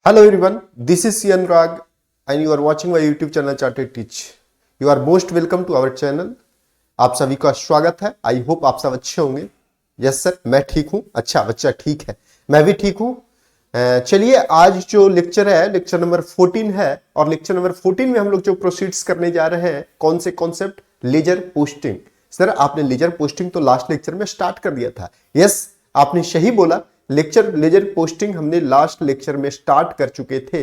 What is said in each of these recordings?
Hello everyone, this is C. Anurag and you are watching my YouTube channel Chartered Teach. You are most welcome to our channel. आप सभी का स्वागत है। I hope आप सब अच्छे होंगे। यस सर, मैं ठीक हूँ। अच्छा बच्चा ठीक है, मैं भी ठीक हूँ। चलिए आज जो लेक्चर है लेक्चर नंबर 14 है और लेक्चर नंबर 14 में हम लोग जो प्रोसीड्स करने जा रहे हैं कौन से कॉन्सेप्ट, लेजर पोस्टिंग। सर आपने लेजर पोस्टिंग तो लास्ट लेक्चर में स्टार्ट कर दिया था। यस आपने सही बोला, लेजर पोस्टिंग हमने लास्ट लेक्चर में स्टार्ट कर चुके थे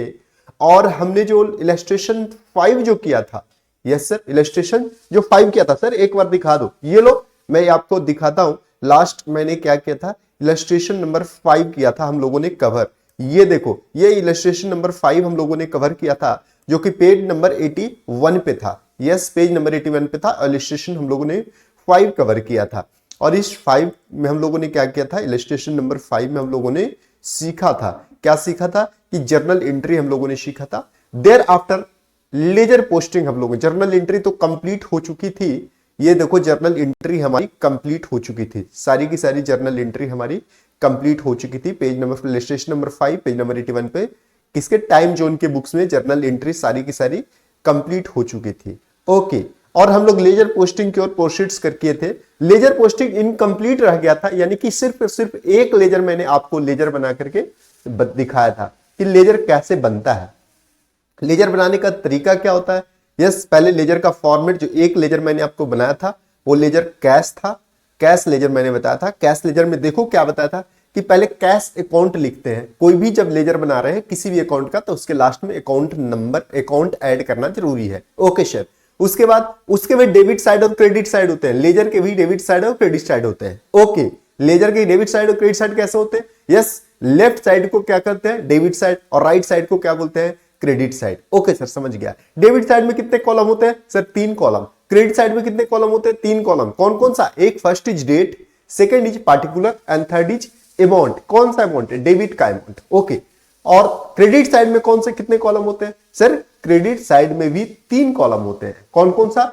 और हमने जो इलस्ट्रेशन 5 जो किया था, यस सर इलस्ट्रेशन जो 5 किया था, सर एक बार दिखा दो। ये लो मैं आपको दिखाता हूं। लास्ट मैंने क्या किया था, इलस्ट्रेशन नंबर 5 किया था हम लोगों ने कवर। ये देखो, ये इलस्ट्रेशन नंबर 5 हम लोगों ने कवर किया था जो कि पेज नंबर 81 पे था। यस पेज नंबर 81 पे था। इलस्ट्रेशन हम लोगों ने 5 कवर किया था और इस 5 में हम लोगों ने क्या किया था, इलस्ट्रेशन नंबर 5 में हम लोगों ने सीखा था, क्या सीखा था कि जर्नल एंट्री हम लोगों ने सीखा था। देयर आफ्टर लेजर पोस्टिंग हम लोगों, जर्नल एंट्री तो कंप्लीट हो चुकी थी। ये देखो जर्नल एंट्री हमारी कंप्लीट हो चुकी थी, सारी की सारी जर्नल एंट्री हमारी कंप्लीट हो चुकी थी। Page number illustration number 5 page number 81 पे किसके टाइम जोन के बुक्स में जर्नल एंट्री सारी की सारी कंप्लीट हो चुकी थी। ओके, और हम लोग लेजर पोस्टिंग की ओर प्रोसीड्स कर किए थे। लेजर पोस्टिंग इनकम्प्लीट रह गया था, यानी कि सिर्फ एक लेजर मैंने आपको लेजर बना करके दिखाया था कि लेजर कैसे बनता है, लेजर बनाने का तरीका क्या होता है। यस पहले लेजर का फॉर्मेट, जो एक लेजर मैंने आपको बनाया था वो लेजर कैश था। कैश लेजर मैंने बताया था। कैश लेजर में देखो क्या बताया था कि पहले कैश अकाउंट लिखते हैं। कोई भी जब लेजर बना रहे हैं किसी भी अकाउंट का तो उसके लास्ट में अकाउंट नंबर, अकाउंट ऐड करना जरूरी है। ओके सर, उसके बाद डेबिट साइड और क्रेडिट साइड होते हैं। लेजर के भी डेबिट साइड और क्रेडिट साइड होते हैं। ओके, लेजर के डेबिट साइड और क्रेडिट साइड कैसे होते हैं। यस लेफ्ट साइड को क्या करते हैं, डेबिट साइड, और राइट साइड को क्या बोलते हैं, क्रेडिट साइड। ओके सर समझ गया। डेबिट साइड में कितने कॉलम होते हैं सर, 3 कॉलम। क्रेडिट साइड में कितने कॉलम होते हैं, 3 कॉलम। कौन कौन सा, एक first is date, second is particular and third is amount. कौन सा अमाउंट है, डेबिट का अमाउंट। ओके, और क्रेडिट साइड में कौन से कितने कॉलम होते हैं सर, क्रेडिट साइड में भी 3 कॉलम होते हैं। कौन कौन सा,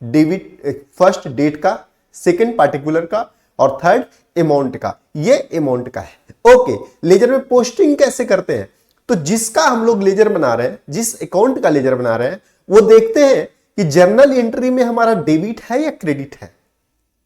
डेबिट, फर्स्ट डेट का, सेकंड पार्टिकुलर का और थर्ड अमाउंट का। ये अमाउंट का है। ओके, लेजर में पोस्टिंग कैसे करते हैं, तो जिसका हम लोग लेजर बना रहे हैं, जिस अकाउंट का लेजर बना रहे हैं, वो देखते हैं कि जर्नल एंट्री में हमारा डेबिट है या क्रेडिट है।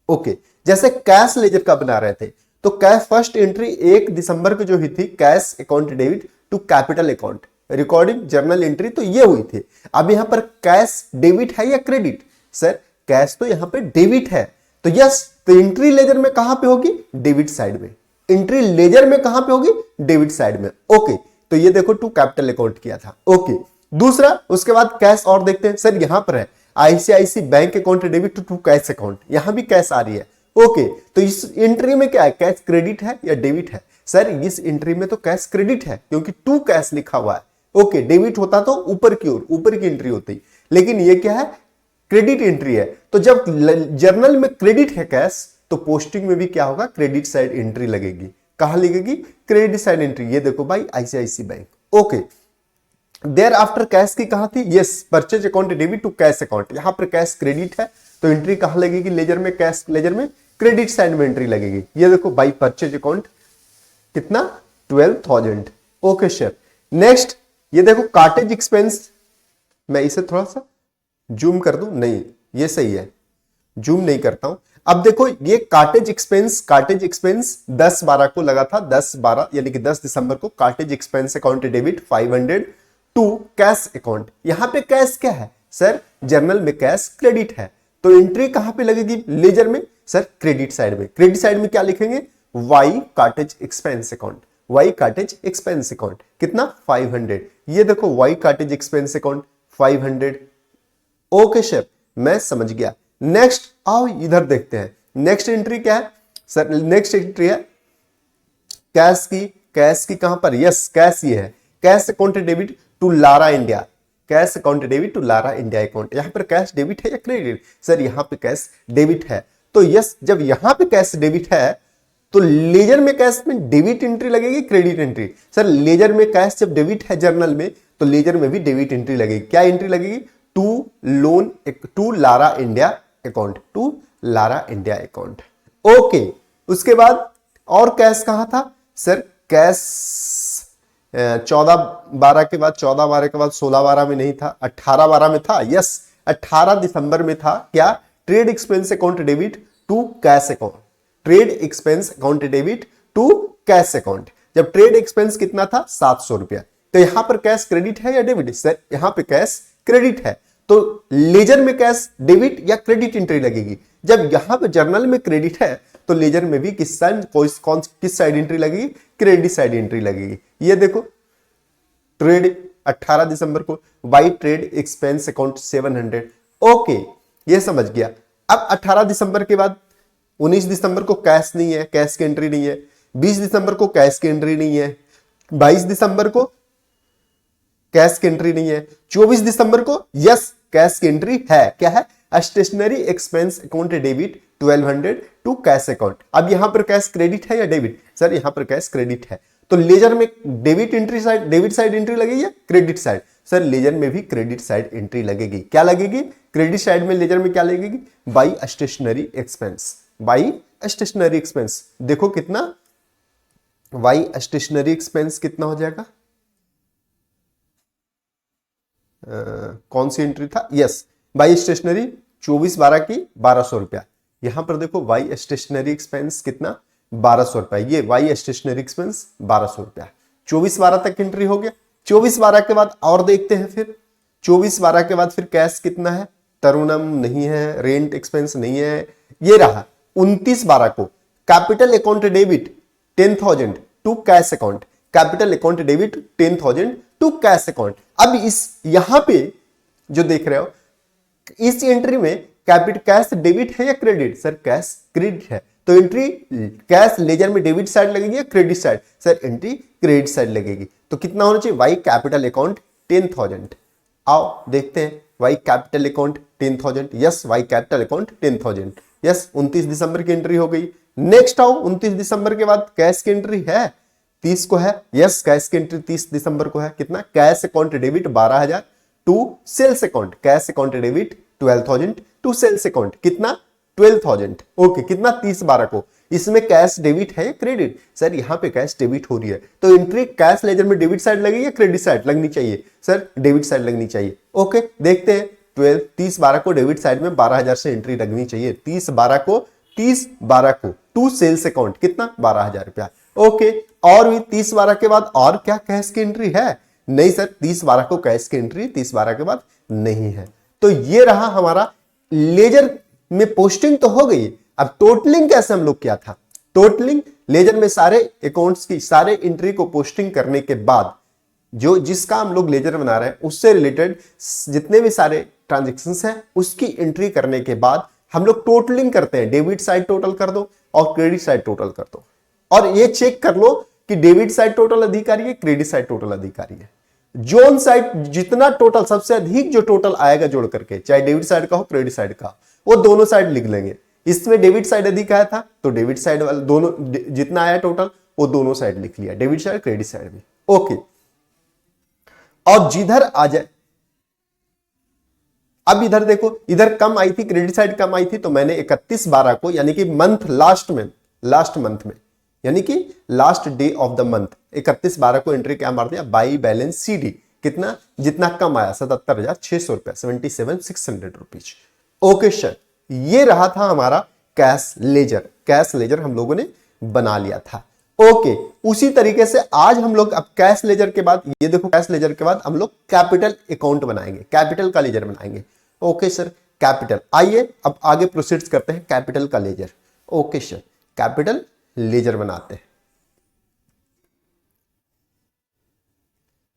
ओके, जैसे कैश लेजर का बना रहे थे तो कैश फर्स्ट एंट्री 1 दिसंबर को जो हुई थी, cash account debit to capital account, recording journal entry तो ये हुई थी। अब यहां पर कैश डेबिट है या क्रेडिट, सर कैश तो यहां पे डेबिट है, तो यस, तो एंट्री लेजर में कहां पे होगी, डेबिट साइड में। एंट्री लेजर में कहां पे होगी, डेबिट साइड में। ओके, तो ये देखो टू कैपिटल अकाउंट किया था। ओके, दूसरा उसके बाद कैश और देखते हैं। सर यहां पर है ICICI bank account debit to cash account, यहां भी कैश आ रही है। ओके, तो इस एंट्री में क्या है, कैश क्रेडिट है या डेबिट है। सर इस एंट्री में तो कैश क्रेडिट है क्योंकि टू कैश लिखा हुआ है। ओके, डेबिट होता तो ऊपर की ओर, ऊपर की एंट्री होती, लेकिन ये क्या है, क्रेडिट एंट्री है। तो जब जर्नल में क्रेडिट है कैश, तो पोस्टिंग में भी क्या होगा, क्रेडिट साइड एंट्री लगेगी। कहां लगेगी, क्रेडिट साइड एंट्री। ये देखो भाई ICICI bank. Okay, there after cash की कहां थी, yes purchase account debit to cash account. यहां पर कैश क्रेडिट है तो एंट्री कहां लगेगी, लेजर में, कैश लेजर में क्रेडिट साइड में एंट्री लगेगी। ये देखो बाई परचेज अकाउंट कितना, 12,000। ओके सर, नेक्स्ट ये देखो कार्टेज एक्सपेंस। मैं इसे थोड़ा सा जूम कर दूं, नहीं ये सही है, जूम नहीं करता हूं। अब देखो ये कार्टेज एक्सपेंस 10/12 को लगा था, 10/12 यानी कि 10 दिसंबर को cartage expense account debit 500 to cash account. यहां पे कैश क्या है सर, जर्नल में कैश क्रेडिट है, तो एंट्री कहां पे लगेगी, लेजर में, सर क्रेडिट साइड में। क्रेडिट साइड में क्या लिखेंगे, by cartage expense account, by cartage expense account कितना, 500। ये देखो by cartage expense account 500। Okay sir मैं समझ गया। नेक्स्ट आओ इधर देखते हैं, नेक्स्ट एंट्री क्या है सर, नेक्स्ट एंट्री है कैश की। कैश की कहां पर, यस कैश ये है, cash account debit to Lara India, cash account debit to Lara India account. यहां पर कैश डेबिट है या क्रेडिट, सर यहां पे कैश डेबिट है, तो यस जब यहां पे कैश डेबिट है तो लेजर में कैश में डेबिट एंट्री लगेगी, क्रेडिट एंट्री। सर लेजर में कैश जब डेबिट है जर्नल में, तो लेजर में भी डेबिट एंट्री लगेगी। क्या एंट्री लगेगी, to Lara India account, to Lara India account. Okay, उसके बाद और कैश कहां था सर, कैश 14/12 के बाद, 14/12 के बाद 16/12 में नहीं था, 18/12 में था। यस, 18 दिसंबर में था क्या, trade expense account debit to cash account, trade expense account debit to cash account. जब ट्रेड एक्सपेंस कितना था, 700 रुपया, तो यहां पर कैश क्रेडिट है या डेबिट, सर यहां पे कैश क्रेडिट है, तो लेजर में कैश डेबिट या क्रेडिट एंट्री लगेगी। जब यहां पे जर्नल में क्रेडिट है तो लेजर में भी किस साइड एंट्री लगेगी, क्रेडिट साइड एंट्री लगेगी। ये देखो ट्रेड 18 दिसंबर को, by trade expense account 700। Okay, ये समझ गया। अब 18 दिसंबर के बाद 19 दिसंबर को कैश नहीं है, कैश की एंट्री नहीं है। 20 दिसंबर को कैश की एंट्री नहीं है। 22 दिसंबर को कैश की एंट्री नहीं है। 24 दिसंबर को यस कैश की एंट्री है, क्या है, stationery expense account debit 1200 to cash account. अब यहां पर कैश क्रेडिट है या डेबिट, सर यहां पर कैश क्रेडिट है, तो लेजर में debit entry side, debit side entry लगेगी या क्रेडिट साइड, सर लेजर में भी क्रेडिट साइड एंट्री लगेगी। क्या लगेगी, क्रेडिट साइड में लेजर में क्या लगेगी, by stationery expense, by stationery expense. देखो कितना, बाई स्टेशनरी एक्सपेंस कितना हो जाएगा, कौन सी एंट्री था, यस बाई स्टेशनरी 24/12 की 1200 रुपया। यहां पर देखो वाई स्टेशनरी एक्सपेंस कितना, 1200 रुपया, ये वाई स्टेशनरी एक्सपेंस 1200 रुपया। 24/12 तक एंट्री हो गया। 24/12 के बाद और देखते हैं फिर, 24/12 के बाद फिर कैश कितना है, तरुणम नहीं है, रेंट एक्सपेंस नहीं है, ये रहा। 29/12 को capital account debit 10,000 to cash account, capital account debit 10,000 to cash account. अब इस यहां पे जो देख रहे हो, इस एंट्री में कैपिटल कैश डेबिट है या क्रेडिट, सर कैश क्रेडिट है, तो एंट्री कैश लेजर में डेबिट साइड लगेगी या credit side, sir entry credit side लगेगी। तो कितना होना चाहिए, वाई कैपिटल अकाउंट 10,000। आओ देखते हैं, by capital account 10,000, yes by capital account 10,000, yes 29 दिसंबर की एंट्री हो गई। नेक्स्ट आओ, 29 दिसंबर के बाद कैश की एंट्री है, 30 को है, यस कैश की एंट्री 30 दिसंबर को है। कितना, cash account debit 12,000 to sales account, cash account debit 12,000 to sales account, कितना 12,000। ओके, कितना 30/12 को, इसमें कैश डेबिट है क्रेडिट, सर यहां पे कैश डेबिट हो रही है, तो एंट्री कैश लेजर में डेबिट साइड लगेगी या क्रेडिट साइड लगनी चाहिए, सर डेबिट साइड लगनी चाहिए। ओके देखते हैं, 30/12 को डेबिट साइड में 12,000 से एंट्री लगनी चाहिए। 30/12 को टू सेल्स अकाउंट कितना, 12,000 रुपया। ओके, और भी 30/12 के बाद और क्या कैश की एंट्री है, नहीं सर 30/12 को कैश की एंट्री 30/12 के बाद नहीं है। तो ये रहा हमारा लेजर में पोस्टिंग तो हो गई। अब टोटलिंग कैसे हम लोग किया था, टोटलिंग लेजर में सारे अकाउंट्स की सारे एंट्री को पोस्टिंग करने के बाद, जो जिसका हम लोग लेजर बना रहे हैं उससे रिलेटेड जितने भी सारे ट्रांजेक्शंस हैं उसकी एंट्री करने के बाद हम लोग टोटलिंग करते हैं, डेबिट साइड टोटल कर दो और क्रेडिट साइड टोटल कर दो, और ये चेक कर लो कि डेबिट साइड टोटल अधिकारी है, क्रेडिट साइड टोटल अधिकारी है। जोन साइड जितना टोटल सबसे अधिक जो टोटल आएगा जोड़ करके, चाहे डेबिट साइड का हो क्रेडिट साइड का, वो दोनों साइड लिख लेंगे। इसमें डेबिट साइड अधिक आया था तो डेबिट साइड वाला दोनों जितना आया टोटल वो दोनों साइड लिख लिया, डेबिट साइड क्रेडिट साइड भी। ओके, और जिधर आ जाए, अब इधर देखो, इधर कम आई थी, क्रेडिट साइड कम आई थी, तो मैंने 31/12 को यानी कि मंथ लास्ट मंथ में यानी कि last day of the month 31/12 को एंट्री क्या मार दिया, बाई बैलेंस सीडी, कितना जितना कम आया 77,600 रुपया, 77,600 रुपीज। ओके सर, ये रहा था हमारा कैश लेजर। कैश लेजर हम लोगों ने बना लिया था। ओके, उसी तरीके से आज हम लोग अब कैश लेजर के बाद, ये देखो कैश लेजर के बाद हम लोग कैपिटल अकाउंट बनाएंगे, कैपिटल का लेजर बनाएंगे। ओके सर, कैपिटल, आइए अब आगे प्रोसीड करते हैं कैपिटल का ledger. Okay sir, capital ledger बनाते हैं।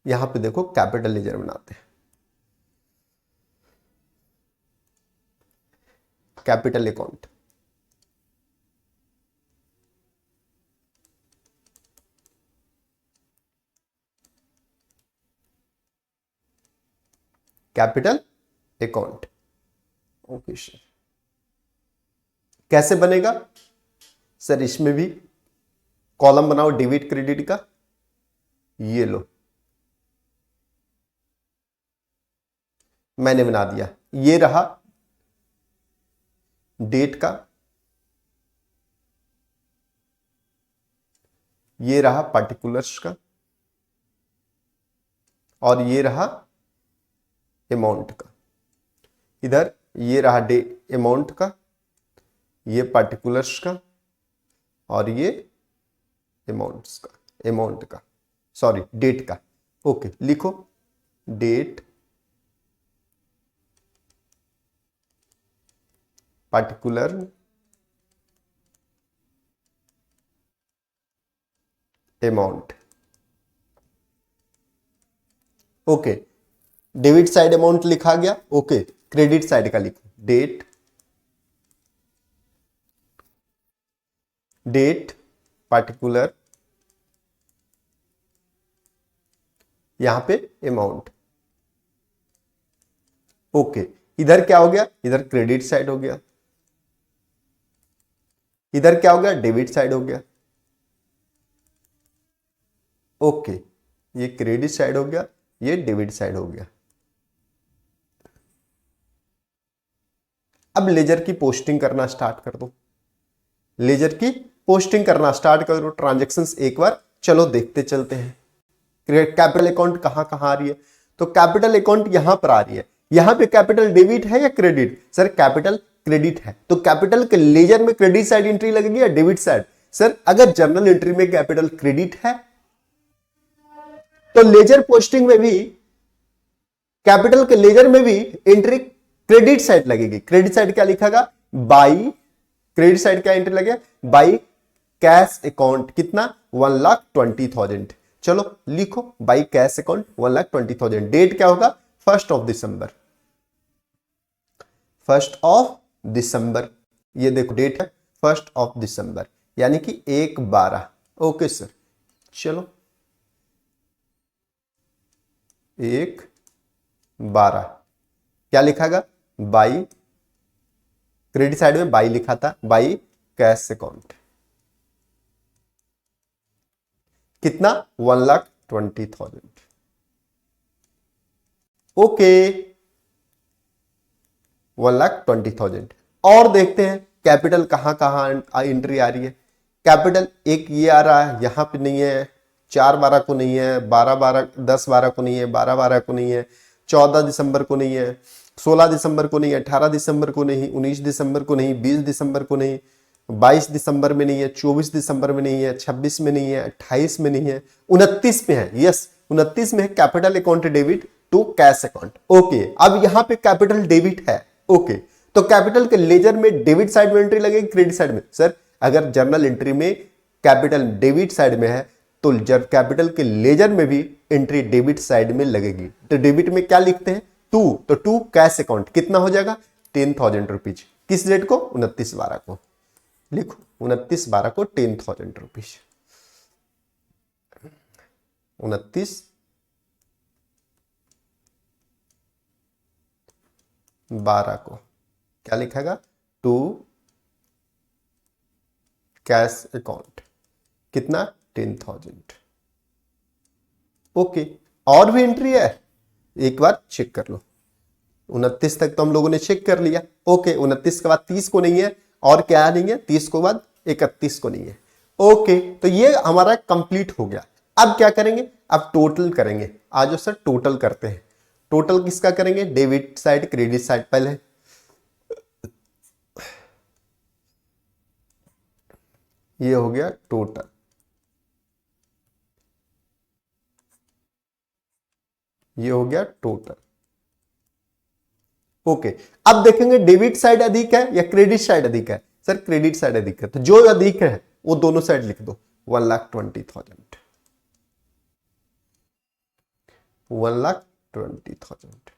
यहां पे देखो कैपिटल लेजर बनाते हैं, capital account. Capital account. Okay sir, कैसे बनेगा सर, इसमें भी कॉलम बनाओ डेबिट क्रेडिट का, ये लो मैंने बना दिया, ये रहा डेट का, ये रहा पार्टिकुलर्स का, और ये रहा अमाउंट का, इधर ये रहा अमाउंट का, ये पार्टिकुलर्स का, और ये अमाउंट का सॉरी डेट का। ओके, लिखो date particular amount. Okay, debit side amount लिखा गया। ओके, क्रेडिट साइड का लिखो डेट पार्टिकुलर, यहां पे अमाउंट। ओके, इधर क्या हो गया, इधर क्रेडिट साइड हो गया, इधर क्या हो गया, डेबिट साइड हो गया। ओके, ये क्रेडिट साइड हो गया, ये डेबिट साइड हो गया। अब लेजर की पोस्टिंग करना स्टार्ट कर दो, लेजर की पोस्टिंग करना स्टार्ट कर दो, ट्रांजैक्शंस एक बार चलो देखते चलते हैं। कैपिटल अकाउंट कहां कहां आ रही है, तो कैपिटल अकाउंट यहां पर आ रही है। यहां पे कैपिटल डेबिट है या क्रेडिट, सर कैपिटल क्रेडिट है, तो कैपिटल के लेजर में क्रेडिट साइड एंट्री लगेगी या डेबिट साइड। सर अगर जर्नल एंट्री में कैपिटल क्रेडिट है तो लेजर पोस्टिंग में भी, कैपिटल के लेजर में भी एंट्री क्रेडिट साइड लगेगी। क्रेडिट साइड क्या लिखागा, बाई, क्रेडिट साइड क्या एंट्री लगे, बाई कैश अकाउंट, कितना 1,20,000। चलो लिखो बाई कैश अकाउंट 1,20,000। डेट क्या होगा, 1 दिसंबर, 1 दिसंबर। ये देखो डेट है 1 दिसंबर, यानी कि 1/12। ओके सर, चलो 1/12 क्या लिखागा, बाई, क्रेडिट साइड में बाई लिखा था, बाई कैश अकाउंट, कितना 1,20,000। ओके 1,20,000। और देखते हैं कैपिटल कहां कहां एंट्री आ रही है। कैपिटल एक ये आ रहा है, यहां पे नहीं है, 4/12 को नहीं है, 12/12 10/12 को नहीं है, 12/12 को नहीं है, 14 दिसंबर को नहीं है, 16 दिसंबर को नहीं है, 18 दिसंबर को नहीं, 19 दिसंबर को नहीं, 20 दिसंबर को नहीं, 22 दिसंबर में नहीं है, 24 दिसंबर में नहीं है, 26 में नहीं है, 28 में नहीं है, 29 में है। यस 29 में है capital account debit to cash account. Okay, अब यहां पे कैपिटल डेबिट है। ओके, तो कैपिटल के लेजर में डेबिट साइड में एंट्री लगेगी, क्रेडिट साइड में। सर अगर जर्नल एंट्री में कैपिटल डेबिट साइड में है तो जब कैपिटल के लेजर में भी एंट्री डेबिट साइड में लगेगी। तो डेबिट में क्या लिखते हैं, 2, तो 2 कैश अकाउंट, कितना हो जाएगा 10,000 रुपीज। किस डेट को, 29/12 को। लिखो 29/12 को 10,000 रुपीज, 29/12 को क्या लिखेगा, 2 कैश अकाउंट, कितना 10,000। ओके, और भी एंट्री है, एक बार चेक कर लो। 29 तक तो हम लोगों ने चेक कर लिया। ओके, 29 के बाद 30 को नहीं है, और क्या नहीं है, 30 को बाद 31 को नहीं है। ओके, तो ये हमारा कंप्लीट हो गया। अब क्या करेंगे, अब टोटल करेंगे। आज सर टोटल करते हैं। टोटल किसका करेंगे, डेबिट साइड क्रेडिट साइड। पहले ये हो गया टोटल, ये हो गया टोटल। ओके, अब देखेंगे डेबिट साइड अधिक है या क्रेडिट साइड अधिक है। सर क्रेडिट साइड अधिक है, तो जो अधिक है वो दोनों साइड लिख दो, 1,20,000, 1,20,000।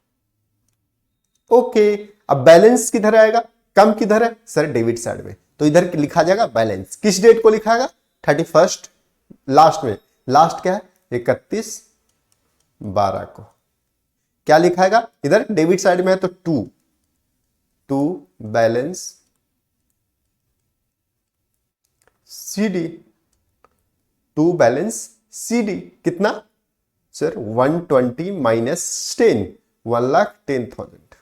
ओके, अब बैलेंस किधर आएगा, कम किधर है, सर डेबिट साइड में, तो इधर लिखा जाएगा बैलेंस। किस डेट को लिखाएगा, 31 लास्ट में, लास्ट क्या है 31/12 को। क्या लिखाएगा, इधर डेबिट साइड में है तो 2 बैलेंस सीडी, 2 बैलेंस सीडी, कितना sir 120 minus 10, 1,10,000।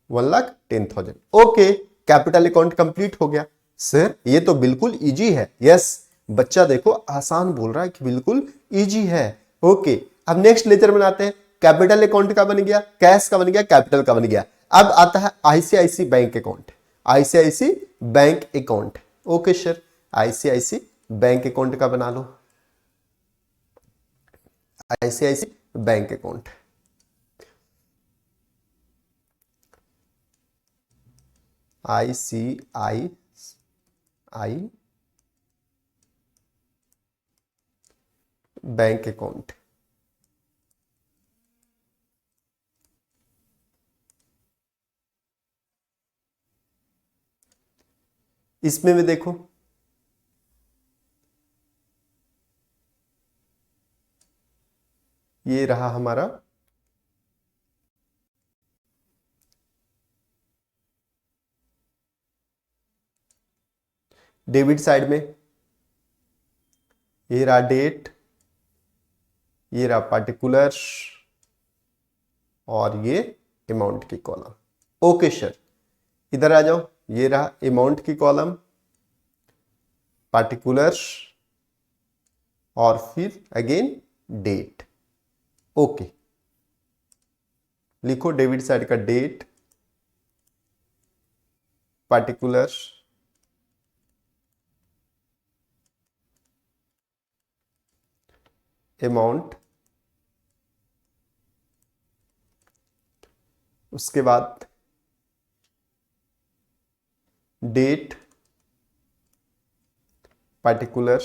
$1,10,000। Okay, capital account complete हो गया। सर ये तो बिल्कुल इजी है। यस, बच्चा देखो आसान बोल रहा है कि बिल्कुल इजी है। ओके, अब नेक्स्ट लेजर बनाते हैं। कैपिटल अकाउंट का बन गया, कैश का बन गया, कैपिटल का बन गया। अब आता है ICICI bank account. ICICI bank account, okay sir, ICICI bank account का बना लो। ICICI bank account, ICICI bank account. इसमें भी देखो ये रहा हमारा डेबिट साइड में, ये रहा डेट, ये रहा पार्टिकुलर, और ये अमाउंट की कॉलम। ओके सर, इधर आ जाओ, ये रहा अमाउंट की कॉलम, पार्टिकुलर, और फिर अगेन डेट। ओके, लिखो डेबिट साइड का डेट, पार्टिकुलर, अमाउंट, उसके बाद date, particular,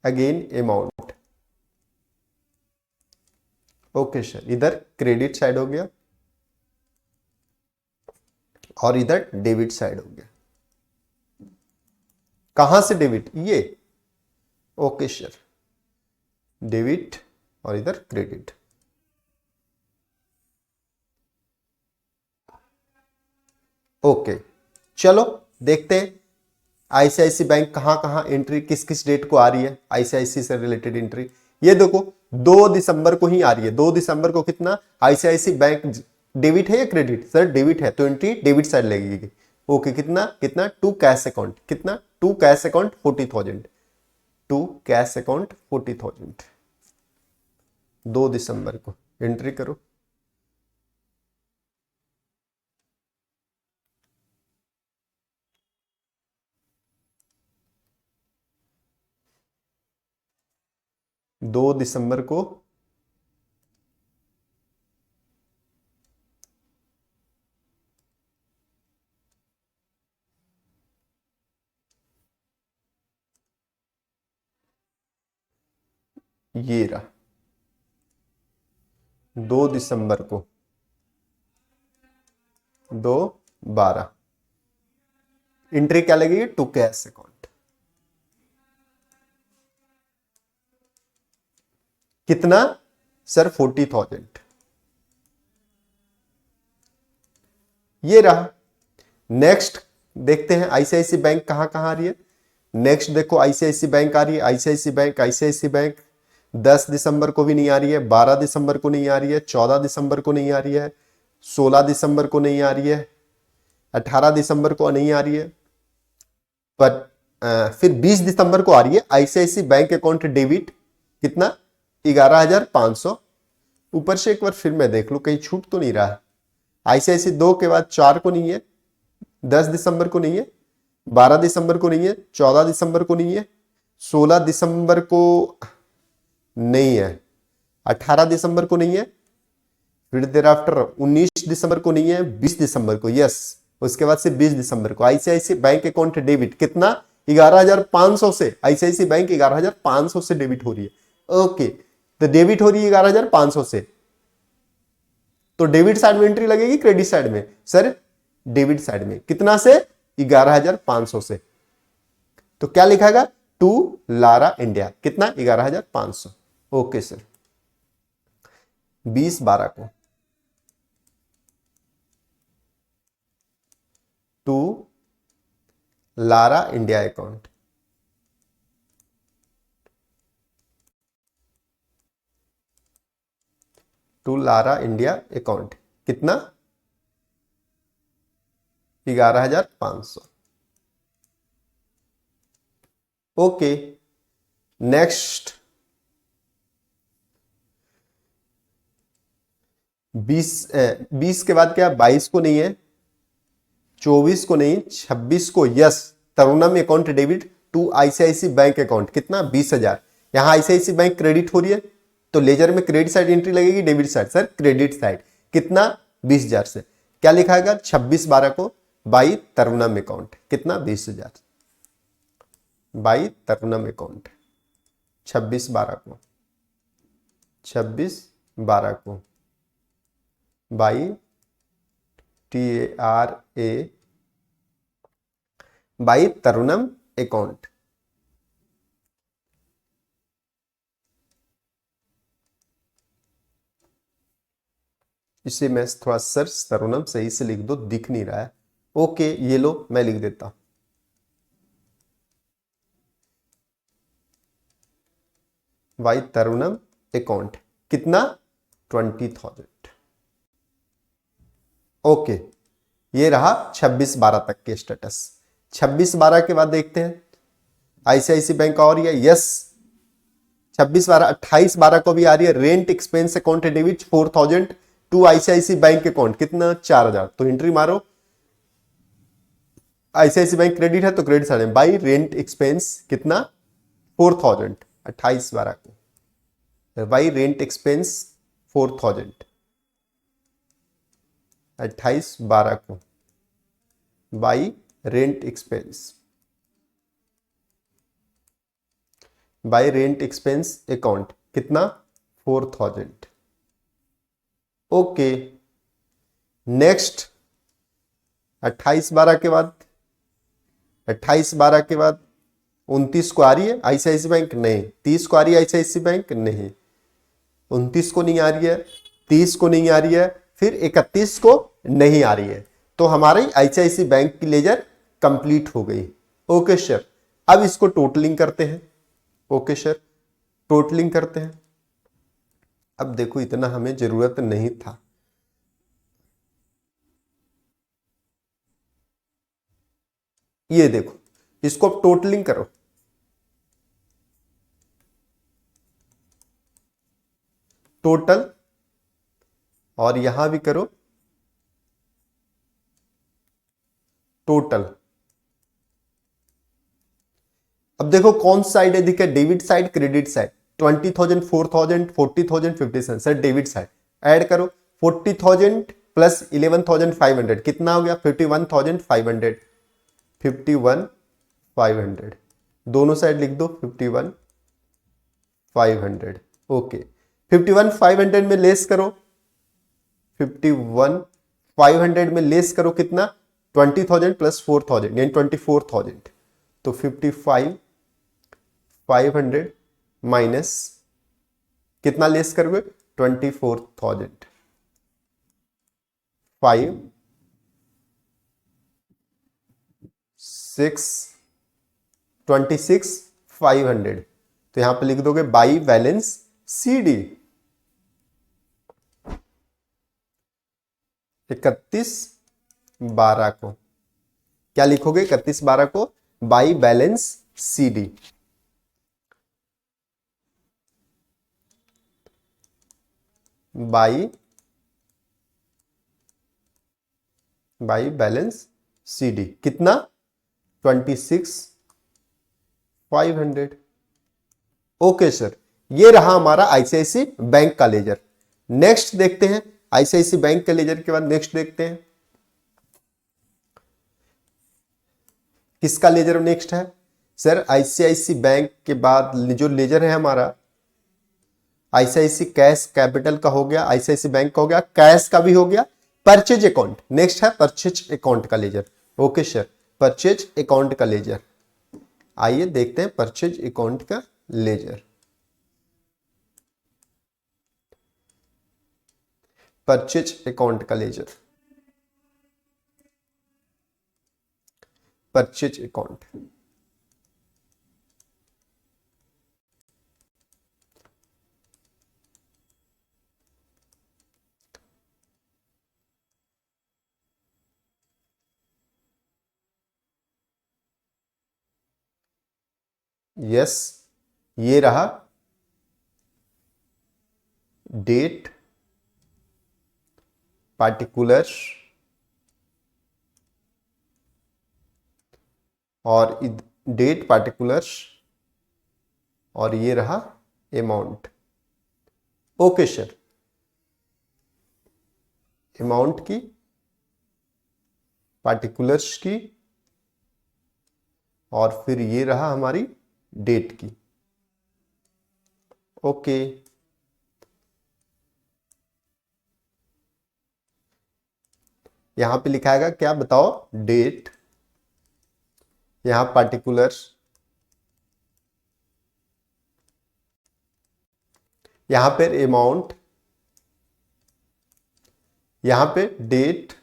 again amount. Okay sir, इधर क्रेडिट साइड हो गया और इधर डेबिट साइड हो गया। कहां से डेबिट? ये, ओके सर, डेबिट और इधर क्रेडिट। ओके, चलो देखते हैं आईसीआईसी बैंक कहां कहां एंट्री किस किस डेट को आ रही है, आईसीआईसी से रिलेटेड एंट्री। ये देखो 2 दिसंबर को ही आ रही है। 2 दिसंबर को कितना आईसीआईसी बैंक डेबिट है या क्रेडिट? सर डेबिट है, तो एंट्री डेबिट साइड लगेगी। ओके, कितना कितना टू कैश अकाउंट, कितना to cash account 40,000, to cash account 40,000, 2 दिसंबर को एंट्री करो। दो दिसंबर को ये रहा, 2 दिसंबर को 2/12 एंट्री क्या लगेगी? To cash account. कितना सर? 40,000। ये रहा। नेक्स्ट देखते हैं आईसीआईसी बैंक कहां कहां आ रही है। नेक्स्ट देखो आईसीआईसी बैंक आ रही है, आईसीआईसी बैंक 10 दिसंबर को भी नहीं आ रही है, 12 दिसंबर को नहीं आ रही है, 14 दिसंबर को नहीं आ रही है, 16 दिसंबर को नहीं आ रही है, 18 दिसंबर को नहीं आ रही है, पर फिर 20 दिसंबर को आ रही है आईसीआईसी बैंक अकाउंट डेबिट। कितना? 11,500। ऊपर से एक बार फिर मैं देख लू कहीं छूट तो नहीं रहा है। आईसीआईसी 2 के बाद 4 को नहीं है, 10 दिसंबर को नहीं है, 12 दिसंबर को नहीं है, 14 दिसंबर को नहीं है, 16 दिसंबर को नहीं है, 18 दिसंबर को नहीं है, फिर देर आफ्टर 19 दिसंबर को नहीं है, 20 दिसंबर को यस, उसके बाद से 20 दिसंबर को आईसीआईसी बैंक अकाउंट डेबिट। कितना? 11,500 से आईसीआईसी बैंक 11,500 से डेबिट हो रही है। ओके, तो डेबिट हो रही है 11,500 से, तो डेबिट साइड में एंट्री लगेगी क्रेडिट साइड में? सर डेबिट साइड में। कितना से? 11,500 से। तो क्या लिखाएगा? To Lara India. कितना? 11,500। ओके सर, 20/12 को to Lara India account, to Lara India account. कितना? 11,500। ओके, नेक्स्ट 20 के बाद क्या, 22 को नहीं है, 24 को नहीं, 26 को yes, Tarunam account debit to ICICI bank account, कितना 20,000। यहां आईसीआईसी बैंक क्रेडिट हो रही है तो लेजर में क्रेडिट साइड एंट्री लगेगी, debit side, sir credit side, कितना 20,000 से क्या लिखा गया 26/12 को बाई तरुणम अकाउंट, कितना 20,000 बाई तरुणम अकाउंट 26/12 को, 26/12 को बाई TARA बाई तरुणम अकाउंट। इसे मैं थोड़ा सर्च तरुणम सही से लिख दो, दिख नहीं रहा है। ओके, ये लो मैं लिख देता हूं, बाई तरुणम अकाउंट, कितना 20,000। ओके, ये रहा 26/12 तक के स्टेटस। 26/12 के बाद देखते हैं आईसीआईसी बैंक और ये यस 26/12, 28/12 को भी आ रही है rent expense account debit 4,000 to ICICI bank account, कितना 4,000। तो एंट्री मारो, आईसीआईसी बैंक क्रेडिट है तो credit side by rent expense कितना 4,000, 28/12 को बाई रेंट एक्सपेंस 4,000, 28/12 को by rent expense, by rent expense account, कितना 4,000। ओके, नेक्स्ट 28/12 के बाद, 28/12 के बाद 29 को आ रही है आईसीआईसी बैंक, नहीं। 30 को आ रही है आईसीआईसी बैंक, नहीं। 29 को नहीं आ रही है, 30 को नहीं आ रही है, फिर 31 को नहीं आ रही है, तो हमारी आईसीआईसी बैंक की लेजर कंप्लीट हो गई। ओके सर, अब इसको टोटलिंग करते हैं। ओके सर, टोटलिंग करते हैं। अब देखो इतना हमें जरूरत नहीं था, ये देखो इसको अब टोटलिंग करो, टोटल, और यहां भी करो टोटल। अब देखो कौन साइड है, दिखे debit side credit side, 20,000, 4,000, 40,000, 50,000, sir debit side add करो। 40,000 प्लस 11,500 कितना हो गया 51,500, 51,500 दोनों साइड लिख दो 51,500। ओके, 51,500 में लेस करो, 51,500 में लेस करो कितना 20,000 प्लस 4,000 यानी 24,000, तो 55,500 माइनस कितना लेस करोगे 24,000, 26,500, तो यहां पे लिख दोगे बाई बैलेंस CD 31/12 को क्या लिखोगे 31/12 को by balance CD, by balance CD कितना 26,500। ओके सर, ये रहा हमारा आईसीआईसी बैंक का लेजर। नेक्स्ट देखते हैं आईसीआईसी बैंक के लेजर के बाद नेक्स्ट देखते हैं किसका लेजर नेक्स्ट है। सर आईसीआईसी बैंक के बाद जो लेजर है हमारा आईसीआईसी कैश कैपिटल का हो गया, आईसीआईसी बैंक का हो गया, कैश का भी हो गया, परचेज अकाउंट नेक्स्ट है, परचेज अकाउंट का ledger. Okay sir, purchase account का लेजर, आइए देखते हैं परचेज अकाउंट का लेजर। परचेज अकाउंट का लेजर, परचेज अकाउंट, यस, ये रहा डेट पार्टिकुलर और डेट पार्टिकुलर और ये रहा अमाउंट। ओके सर, अमाउंट की, पार्टिकुलर्स की और फिर ये रहा हमारी डेट की। ओके, यहां पे लिखाएगा क्या बताओ, डेट, यहां पार्टिकुलर्स, यहां पर अमाउंट, यहां पे डेट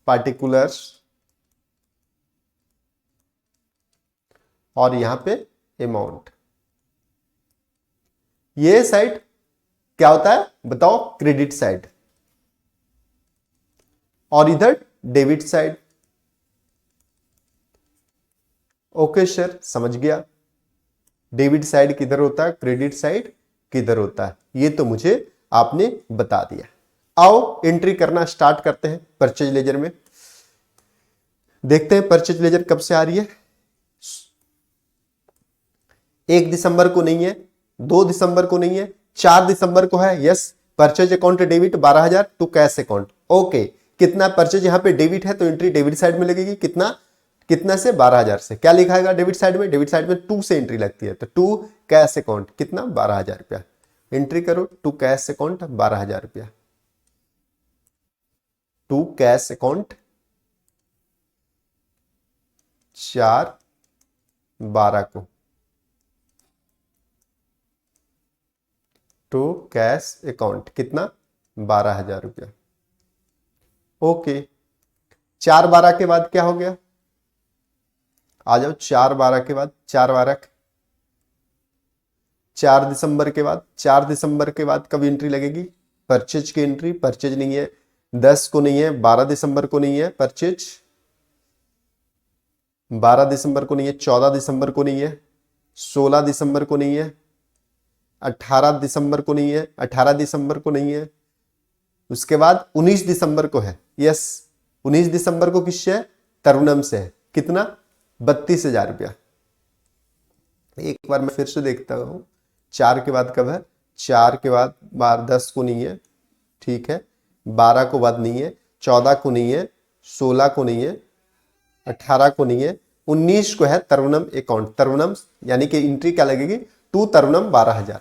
पार्टिकुलर्स और यहां पे अमाउंट। ये साइड क्या होता है बताओ, क्रेडिट साइड, और इधर डेबिट साइड। ओके सर, समझ गया। डेबिट साइड किधर होता है, क्रेडिट साइड किधर होता है, ये तो मुझे आपने बता दिया। आओ एंट्री करना स्टार्ट करते हैं परचेज लेजर में। देखते हैं परचेज लेजर कब से आ रही है। 1 दिसंबर को नहीं है, 2 दिसंबर को नहीं है, 4 दिसंबर को है। Yes, purchase account debit 12,000 to cash account. Okay, कितना परचेज यहाँ पे डेबिट है तो एंट्री डेबिट साइड में लगेगी। कितना कितना से, 12,000 से। क्या लिखाएगा डेबिट साइड में, डेबिट साइड में 2 से एंट्री लगती है, तो 2 कैश अकाउंट कितना, 12,000 रुपया। एंट्री करो 2 कैश अकाउंट 12,000 रुपया, 2 कैश अकाउंट 4/12 को, टू कैश अकाउंट कितना, 12,000 रुपया। ओके, 4/12 के बाद क्या हो गया, आ जाओ 4/12 के बाद, 4 दिसंबर के बाद, 4 दिसंबर के बाद कब एंट्री लगेगी, परचेज की एंट्री। परचेज नहीं है, 10 को नहीं है, 12 दिसंबर को नहीं है परचेज, 12 दिसंबर को नहीं है, 14 दिसंबर को नहीं है, 16 दिसंबर को नहीं है, 18 दिसंबर को नहीं है, 18 दिसंबर को नहीं है। उसके बाद 19 दिसंबर को है। यस, 19 दिसंबर को किससे है, तरुणम से है। कितना, 32,000 रुपया। एक बार मैं फिर से देखता हूं, 4 के बाद कब है, 4 के बाद 12, 10 को नहीं है, ठीक है, 12 को बाद नहीं है, 14 को नहीं है, 16 को नहीं है, 18 को नहीं है, 19 को है तरुणम अकाउंट। तरुणम यानी कि एंट्री क्या लगेगी, to Tarunam 12,000,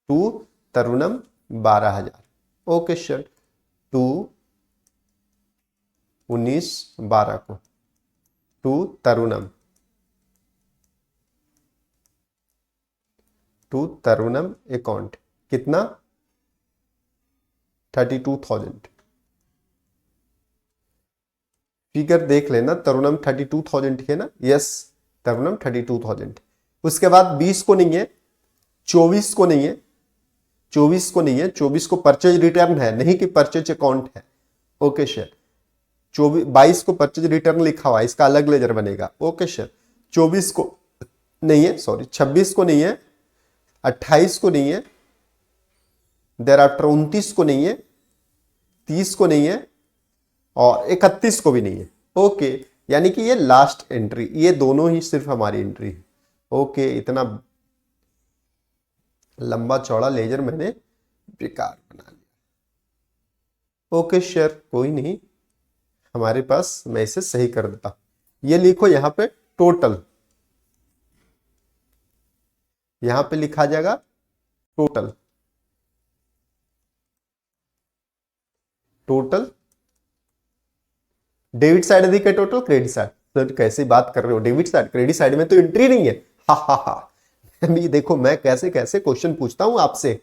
to Tarunam 12,000। Okay sir, to 19/12 को, to Tarunam, to Tarunam account कितना, 32,000। फिगर देख लेना, तरुणम 32,000 है ना। यस, तरुणम 32,000। उसके बाद 20 को नहीं है, 24 को नहीं है, 24 को नहीं है, 24 को परचेज रिटर्न है, नहीं कि परचेज अकाउंट है। ओके सर, 22 को परचेज रिटर्न लिखा हुआ है, इसका अलग लेजर बनेगा। ओके सर, 24 को नहीं है, सॉरी 26 को नहीं है, 28 को नहीं है, देर आफ्टर 29 को नहीं है, 30 को नहीं है और 31 को भी नहीं है। ओके, यानी कि ये लास्ट एंट्री, ये दोनों ही सिर्फ हमारी एंट्री है। ओके, इतना लंबा चौड़ा लेजर मैंने बेकार बना लिया। ओके सर, कोई नहीं, हमारे पास, मैं इसे सही कर देता। ये लिखो यहां पे टोटल, यहां पे लिखा जाएगा टोटल, टोटल डेबिट साइड अधिक है, टोटल क्रेडिट साइड। सर कैसे बात कर रहे हो, डेबिट साइड, क्रेडिट साइड में तो एंट्री नहीं है। हा हा हा, अभी देखो मैं कैसे कैसे क्वेश्चन पूछता हूं आपसे।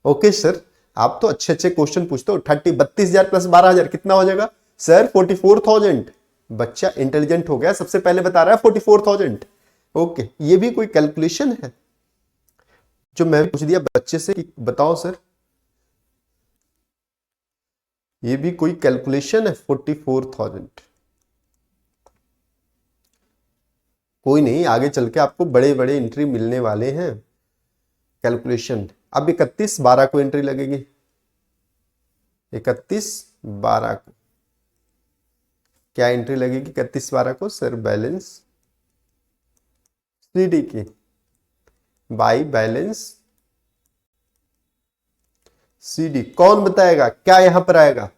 ओके सर, आप तो अच्छे अच्छे क्वेश्चन पूछते हो। 32,000 प्लस 12,000 कितना हो जाएगा सर, 44,000। बच्चा इंटेलिजेंट हो गया, सबसे पहले बता रहा है 44,000। ओके, ये भी कोई कैलकुलेशन है जो मैं पूछ दिया बच्चे से कि बताओ सर, ये भी कोई कैलकुलेशन है, 44,000। कोई नहीं, आगे चल के आपको बड़े बड़े एंट्री मिलने वाले हैं। कैलकुलेशन अब 31/12 को एंट्री लगेगी, 31/12 को क्या एंट्री लगेगी? 31/12 को सर बैलेंस सीडी की बाई बैलेंस सीडी। कौन बताएगा क्या यहां पर आएगा?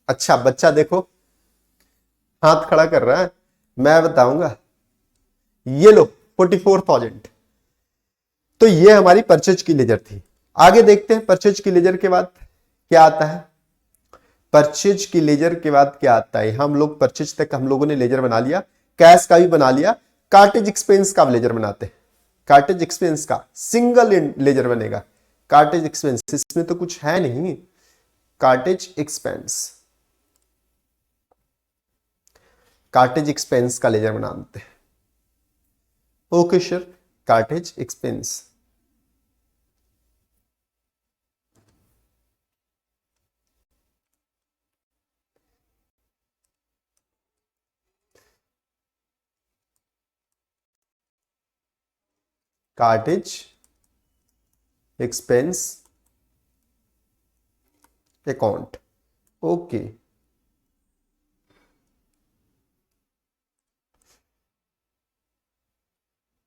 अच्छा बच्चा देखो हाथ खड़ा कर रहा है, मैं बताऊंगा। ये लो 44,000। तो ये हमारी परचेज की लेजर थी। आगे देखते हैं परचेज की लेजर के बाद क्या आता है। परचेज की लेजर के बाद क्या आता है? हम लोग परचेज तक हम लोगों ने लेजर बना लिया, कैश का भी बना लिया, कार्टेज एक्सपेंस का लेजर बनाते हैं। कार्टेज एक्सपेंस का सिंगल लेजर बनेगा। कार्टेज एक्सपेंस इसमें तो कुछ है नहीं। कार्टेज एक्सपेंस, कार्टेज एक्सपेंस का लेजर बनाते हैं। Okay sir, cartage expense. Cartage expense account. Okay,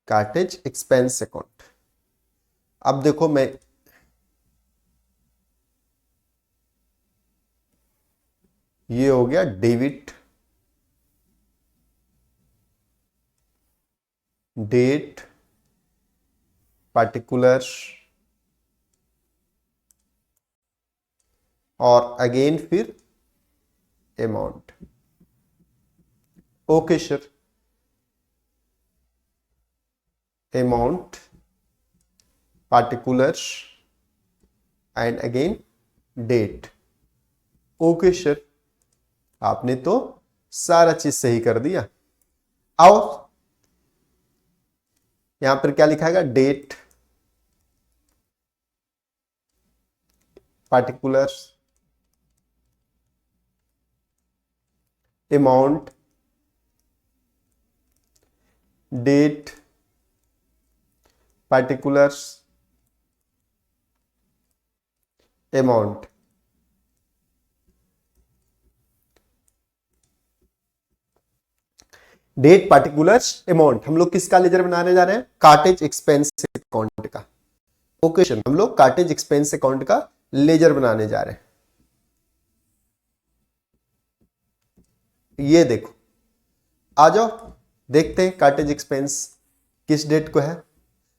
cartage expense account. अब देखो मैं ये हो गया डेबिट, डेट, पार्टिकुलर और अगेन फिर amount. Okay sir, amount, particular and again date. Okay sir, आपने तो सारा चीज सही कर दिया। आओ यहां पर क्या लिखा है? Date, particular, amount, date, particulars, amount. Date, particulars, amount. हम लोग किसका लेजर बनाने जा रहे हैं? कार्टेज एक्सपेंस अकाउंट का। ओके सर, हम लोग कार्टेज एक्सपेंस अकाउंट का लेजर बनाने जा रहे हैं। ये देखो, आ जाओ देखते हैं कार्टेज एक्सपेंस किस डेट को है।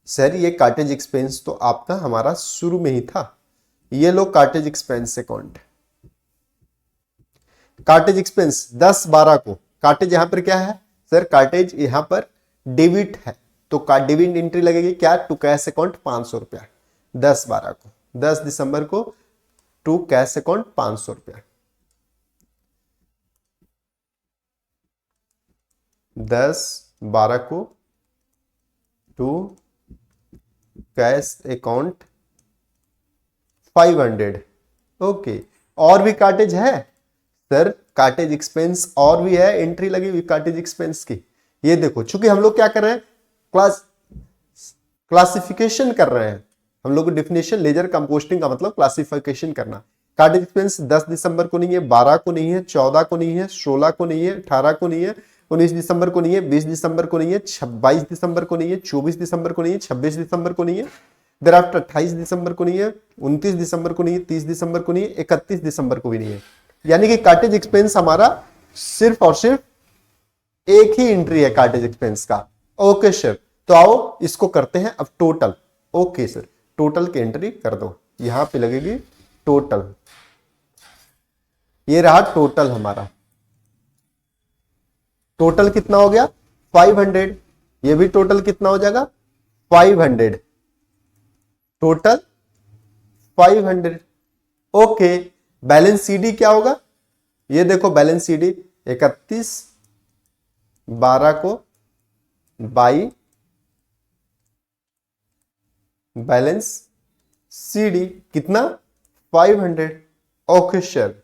सर ये कार्टेज एक्सपेंस तो आपका हमारा शुरू में ही था। ये लो cartage expense account, cartage expense 10/12 को। कार्टेज यहां पर क्या है सर? कार्टेज यहां पर डेबिट है, तो डेबिट एंट्री लगेगी क्या? टू कैश अकाउंट 500 रुपया 10/12 को, 10 दिसंबर को टू कैश अकाउंट 500 रुपया। 10/12 को टू कैश अकाउंट 500। ओके, और भी कार्टेज है सर? कार्टेज एक्सपेंस और भी है, एंट्री लगी हुई कार्टेज एक्सपेंस की। ये देखो, चूंकि हम लोग क्या कर रहे हैं? क्लासिफिकेशन कर रहे हैं हम लोग। डिफिनेशन लेजर कंपोस्टिंग का मतलब क्लासिफिकेशन करना। कार्टेज एक्सपेंस 10 दिसंबर को नहीं है, 12 को नहीं है, 14 को नहीं है, 16 को नहीं है, 18 को नहीं है, 19 दिसंबर को नहीं है, 20 दिसंबर को नहीं है, 22 दिसंबर को नहीं है, 24 दिसंबर को नहीं है, 26 दिसंबर को नहीं है, thereafter 28 दिसंबर को नहीं है, 29 दिसंबर को नहीं है, 30 दिसंबर को नहीं है, 31 दिसंबर को भी नहीं है। यानी कि कार्टेज एक्सपेंस हमारा सिर्फ और सिर्फ एक ही एंट्री है कार्टेज एक्सपेंस का। ओके सर, तो आओ इसको करते हैं अब टोटल। ओके सर, टोटल की एंट्री कर दो, यहां पे लगेगी टोटल। ये रहा टोटल हमारा। टोटल कितना हो गया? 500। ये भी टोटल कितना हो जाएगा? 500। टोटल 500। ओके, बैलेंस सीडी क्या होगा? ये देखो बैलेंस सीडी 31/12 को बाई बैलेंस सीडी कितना? 500। ओके सर,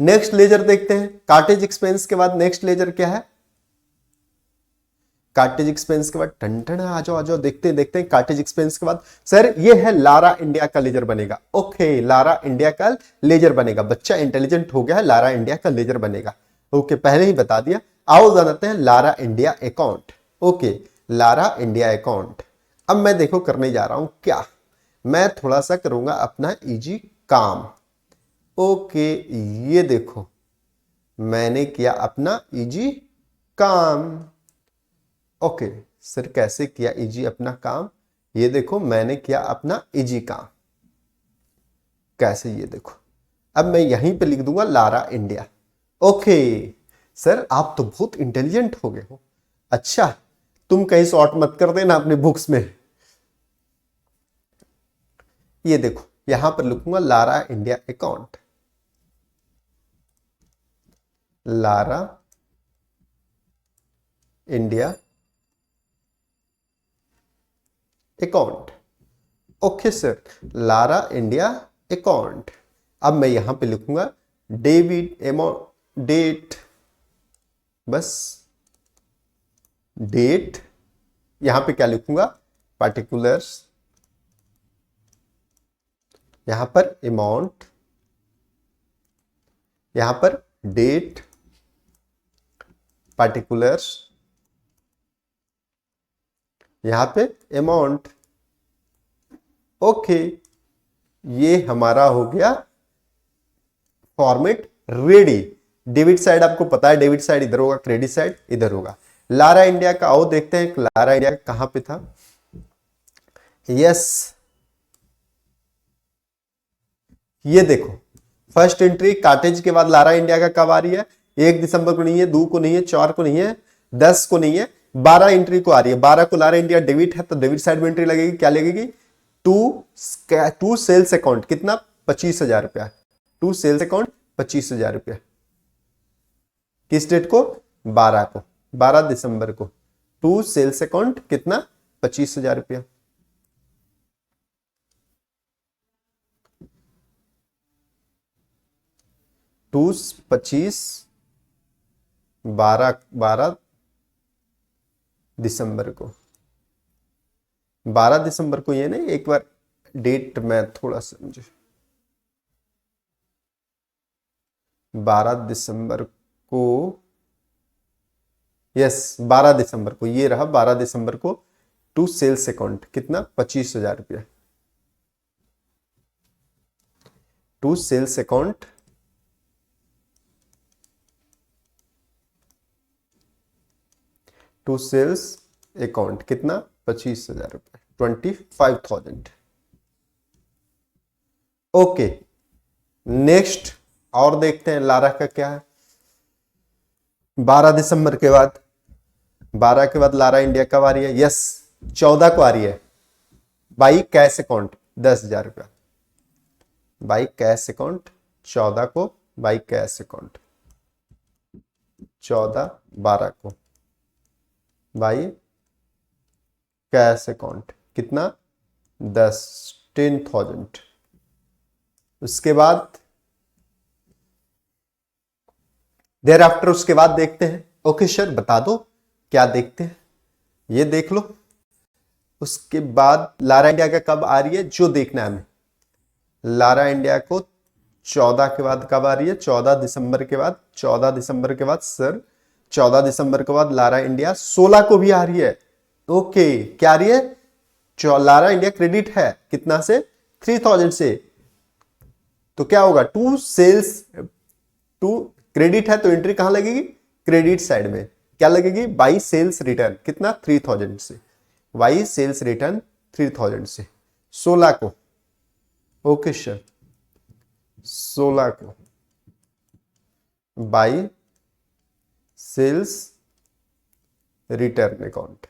नेक्स्ट लेजर देखते हैं। कार्टेज एक्सपेंस के बाद नेक्स्ट लेजर क्या है? कार्टेज एक्सपेंस के बाद टन आ जाओ देखते हैं कार्टेज एक्सपेंस के बाद सर ये है लारा इंडिया का लेजर बनेगा। ओके, लारा इंडिया का लेजर बनेगा। बच्चा इंटेलिजेंट हो गया है, लारा इंडिया का लेजर बनेगा। ओके, पहले ही बता दिया। आओ जानते हैं Lara India account. Okay, Lara India account. अब मैं देखो करने जा रहा हूं क्या, मैं थोड़ा सा करूंगा अपना इजी काम। ओके, ये देखो मैंने किया अपना इजी काम। ओके सर, कैसे किया इजी अपना काम? ये देखो मैंने किया अपना इजी काम। कैसे? ये देखो, अब मैं यहीं पे लिख दूंगा लारा इंडिया। ओके सर, आप तो बहुत इंटेलिजेंट हो गए हो। अच्छा, तुम कहीं शॉर्ट मत कर देना अपने बुक्स में। ये देखो यहां पर लिखूंगा Lara India account. Lara India account. Okay sir, Lara India account. अब मैं यहां पे लिखूंगा डेबिट अमाउंट, डेट, बस डेट। यहां पे क्या लिखूंगा? पार्टिकुलर्स। यहां पर अमाउंट, यहां पर डेट, पार्टिकुलर्स, यहां पे अमाउंट। ओके, ये हमारा हो गया फॉर्मेट रेडी। डेबिट साइड आपको पता है, डेबिट साइड इधर होगा, क्रेडिट साइड इधर होगा। लारा इंडिया का आओ देखते हैं लारा इंडिया कहां पे था। यस, ये देखो फर्स्ट एंट्री कार्टेज के बाद लारा इंडिया का कब आ रही है? 1 दिसंबर को नहीं है, 2 को नहीं है, 4 को नहीं है, 10 को नहीं है, 12 एंट्री को आ रही है। 12 को लारा इंडिया डेबिट है तो डेबिट साइड में एंट्री लगेगी। क्या लगेगी? To sales account. कितना? 25,000 रुपया। टू सेल्स अकाउंट 25,000 रुपया। किस डेट को? 12 को, 12 दिसंबर को। टू सेल्स अकाउंट कितना? 25,000 रुपया। टू 25 12 दिसंबर को। 12 दिसंबर को, ये नहीं, एक बार डेट में थोड़ा समझे। 12 दिसंबर को, यस 12 दिसंबर को, ये रहा 12 दिसंबर को। टू सेल्स अकाउंट कितना? 25,000 रुपया। To sales account to sales account कितना? 25,000 रुपये, 25,000। ओके, नेक्स्ट और देखते हैं लारा का क्या है। 12 दिसंबर के बाद, 12 के बाद लारा इंडिया कब आ रही है? यस 14 को आ रही है। बाई कैश अकाउंट 10,000 रुपया। बाई कैश अकाउंट 14 को, बाई कैश अकाउंट 14/12 को, बाई कैश अकाउंट कितना? 10,000। उसके बाद देर आफ्टर, उसके बाद देखते हैं। ओके सर बता दो क्या देखते हैं, ये देख लो। उसके बाद लारा इंडिया का कब आ रही है जो देखना है हमें। लारा इंडिया को 14 के बाद कब आ रही है? 14 दिसंबर के बाद। 14 दिसंबर के बाद सर, 14 दिसंबर के बाद लारा इंडिया 16 को भी आ रही है। ओके, क्या आ रही है? लारा इंडिया क्रेडिट है कितना से? 3,000 से। तो क्या होगा? टू सेल्स, टू क्रेडिट है तो एंट्री कहां लगेगी? क्रेडिट साइड में। क्या लगेगी? बाई सेल्स रिटर्न कितना? 3,000 से। बाई सेल्स रिटर्न 3,000 से 16 को। ओके सर, 16 को बाई सेल्स रिटर्न अकाउंट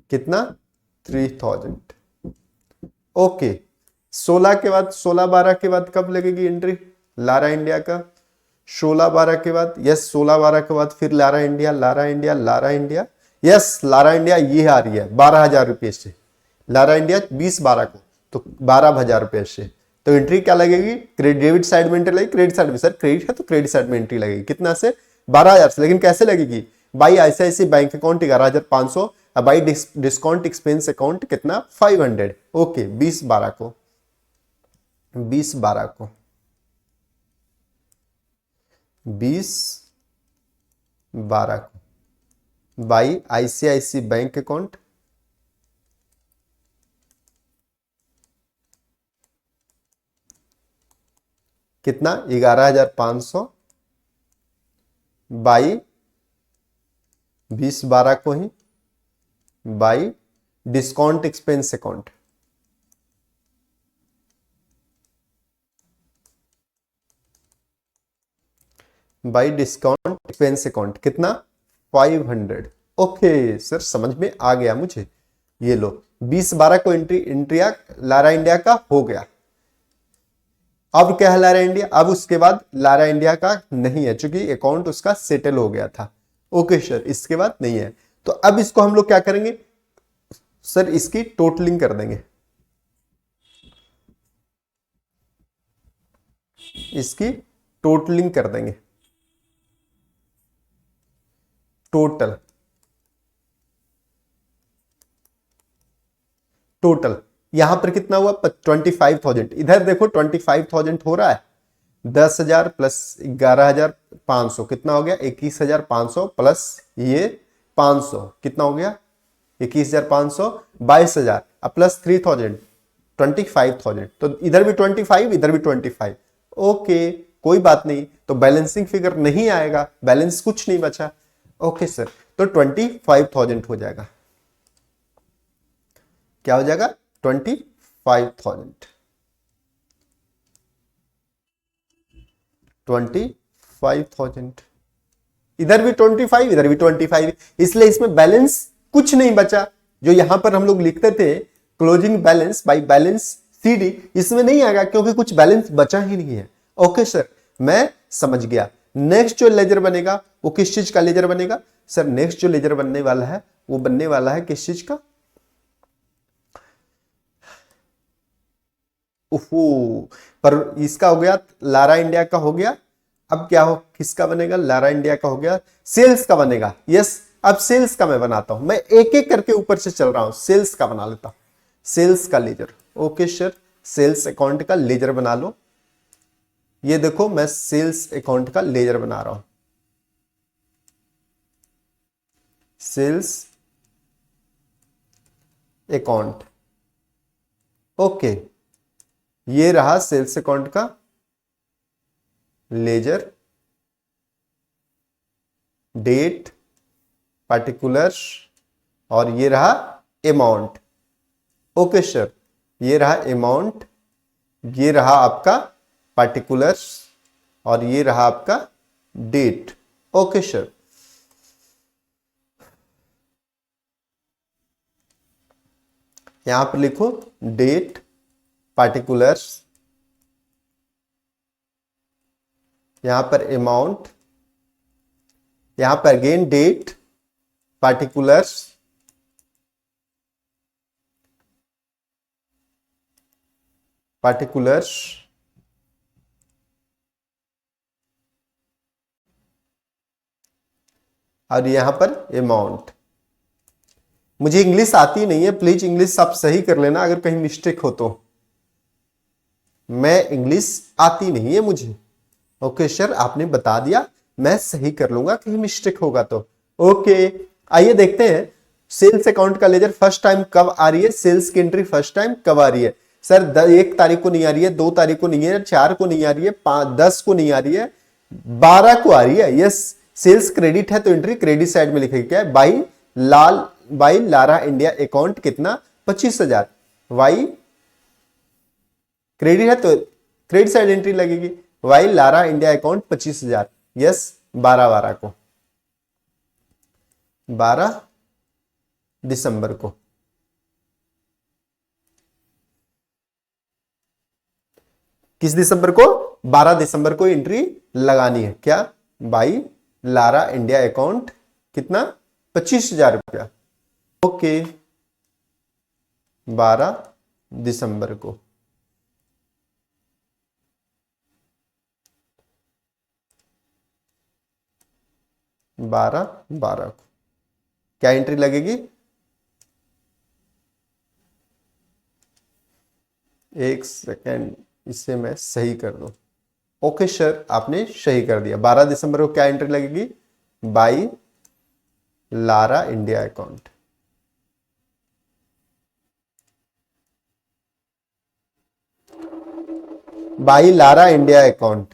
कितना? 3,000। ओके, 16 के बाद, 16/12 के बाद कब लगेगी एंट्री लारा इंडिया का? 16/12 के बाद, यस 16/12 के बाद फिर Lara India, Lara India, Lara India, yes Lara India ये आ रही है 12,000 रुपये से। लारा इंडिया 20/12 को, तो 12,000 रुपये से तो एंट्री क्या लगेगी, क्रेडिट डेबिट साइड में एंट्री लगेगी, क्रेडिट साइड में, सर क्रेडिट है तो क्रेडिट साइड में एंट्री लगेगी, कितना से 12,000 से, लेकिन कैसे लगेगी, by ICICI bank account 11,500, by discount expense account कितना 500। ओके 20/12 को 20/12 को 20/12 को बाई आईसीआईसी बैंक अकाउंट कितना 11,500 बाई 20/12 को ही by discount expense account, by discount expense account कितना 500। ओके सर समझ में आ गया मुझे। ये लो 20/12 को एंट्री लारा इंडिया का हो गया। अब क्या है लारा इंडिया, अब उसके बाद लारा इंडिया का नहीं है क्योंकि अकाउंट उसका सेटल हो गया था। ओके सर इसके बाद नहीं है, तो अब इसको हम लोग क्या करेंगे सर, इसकी टोटलिंग कर देंगे, इसकी टोटलिंग कर देंगे, टोटल टोटल यहां पर कितना हुआ 25,000, इधर देखो 25,000 हो रहा है, 10,000 प्लस 11,500 कितना हो गया 21,500 प्लस ये 500 कितना हो गया 21,500, 22,000 प्लस 3,000 25,000, तो इधर भी 25 इधर भी 25। ओके कोई बात नहीं, तो बैलेंसिंग फिगर नहीं आएगा, बैलेंस कुछ नहीं बचा। ओके सर तो 25,000 हो जाएगा, क्या हो जाएगा 25,000 25,000, इधर भी 25 इधर भी 25, इसलिए इसमें बैलेंस कुछ नहीं बचा। जो यहां पर हम लोग लिखते थे closing balance by balance CD, इसमें नहीं आएगा क्योंकि कुछ बैलेंस बचा ही नहीं है। ओके सर मैं समझ गया। नेक्स्ट जो लेजर बनेगा वो किस चीज का लेजर बनेगा सर, नेक्स्ट जो लेजर बनने वाला है वो बनने वाला है किस चीज का, ओहो पर इसका हो गया लारा इंडिया का हो गया, अब क्या हो किसका बनेगा, लारा इंडिया का हो गया, सेल्स का बनेगा। यस अब सेल्स का मैं बनाता हूं, मैं एक एक करके ऊपर से चल रहा हूं, सेल्स का बना लेता हूं, सेल्स का ledger. Okay sir sales account का लेजर बना लो, ये देखो मैं सेल्स अकाउंट का लेजर बना रहा हूं, सेल्स अकाउंट। ओके ये रहा सेल्स अकाउंट का लेजर, डेट पार्टिकुलर्स और ये रहा अमाउंट। ओके सर ये रहा अमाउंट, ये रहा आपका पार्टिकुलर्स और ये रहा आपका डेट। ओके सर यहां पर लिखो डेट पार्टिकुलर्स, यहां पर अमाउंट, यहां पर अगेन डेट पार्टिकुलर्स, पार्टिकुलर्स और यहां पर अमाउंट। मुझे इंग्लिश आती नहीं है, प्लीज इंग्लिश आप सही कर लेना अगर कहीं मिस्टेक हो तो, मैं इंग्लिश आती नहीं है मुझे। ओके सर आपने बता दिया, मैं सही कर लूंगा कहीं मिस्टेक होगा तो। ओके आइए देखते हैं सेल्स अकाउंट का लेजर फर्स्ट टाइम कब आ रही है, सेल्स की एंट्री फर्स्ट टाइम कब आ रही है सर, 1 तारीख को नहीं आ रही है, 2 तारीख को नहीं है, 4 को नहीं आ रही है, 10 को नहीं आ रही है, 12 को आ रही है। यस सेल्स क्रेडिट है तो एंट्री क्रेडिट साइड में लिखेगी क्या, बाई लारा इंडिया अकाउंट कितना 25,000, वाई क्रेडिट है तो क्रेडिट साइड एंट्री लगेगी, by Lara India account 25,000। Yes 12/12 को 12 दिसंबर को, किस दिसंबर को 12 दिसंबर को एंट्री लगानी है क्या, बाई लारा इंडिया अकाउंट कितना 25,000 रुपया। ओके 12 दिसंबर को 12/12 को क्या एंट्री लगेगी? एक सेकेंड, इसे मैं सही कर दूं। ओके सर, आपने सही कर दिया। 12 दिसंबर को क्या एंट्री लगेगी? By Lara India account. By Lara India account,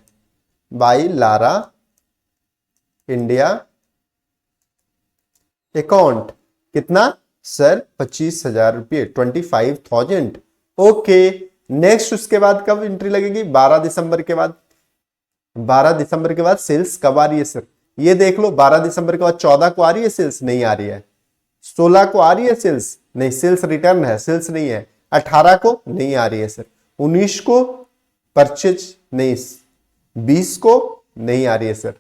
by Lara India account. कितना सर? 25,000 रुपये, 25,000। ओके, नेक्स्ट उसके बाद कब एंट्री लगेगी? 12 दिसंबर के बाद। 12 दिसंबर के बाद सेल्स कब आ रही है सर? ये देख लो, 12 दिसंबर के बाद 14 को आ रही है सेल्स? नहीं आ रही है। 16 को आ रही है सेल्स? नहीं, सेल्स रिटर्न है, सेल्स नहीं है। 18 को नहीं आ रही है सर। 19 को परचेज नहीं, 20 को नहीं आ रही है सर।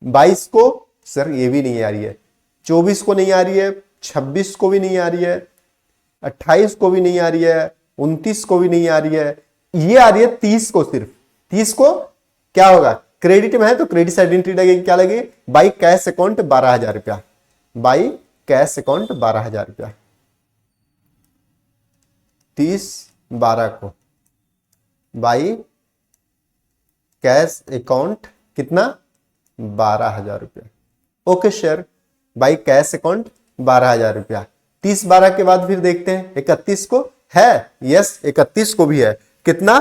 22 को सर ये भी नहीं आ रही है। 24 को नहीं आ रही है, 26 को भी नहीं आ रही है, 28 को भी नहीं आ रही है, 29 को भी नहीं आ रही है। ये आ रही है 30 को सिर्फ। 30 को क्या होगा? क्रेडिट में है तो क्रेडिट साइड एंट्री लगेगी। क्या लगेगी? बाई कैश अकाउंट 12,000 रुपया, बाई कैश अकाउंट 12,000 रुपया। 30/12 को बाई कैश अकाउंट कितना? 12,000 रुपया। Okay sir, by cash account 12,000 रुपया। 30/12 के बाद फिर देखते हैं 31 को है। यस, 31 को भी है। कितना?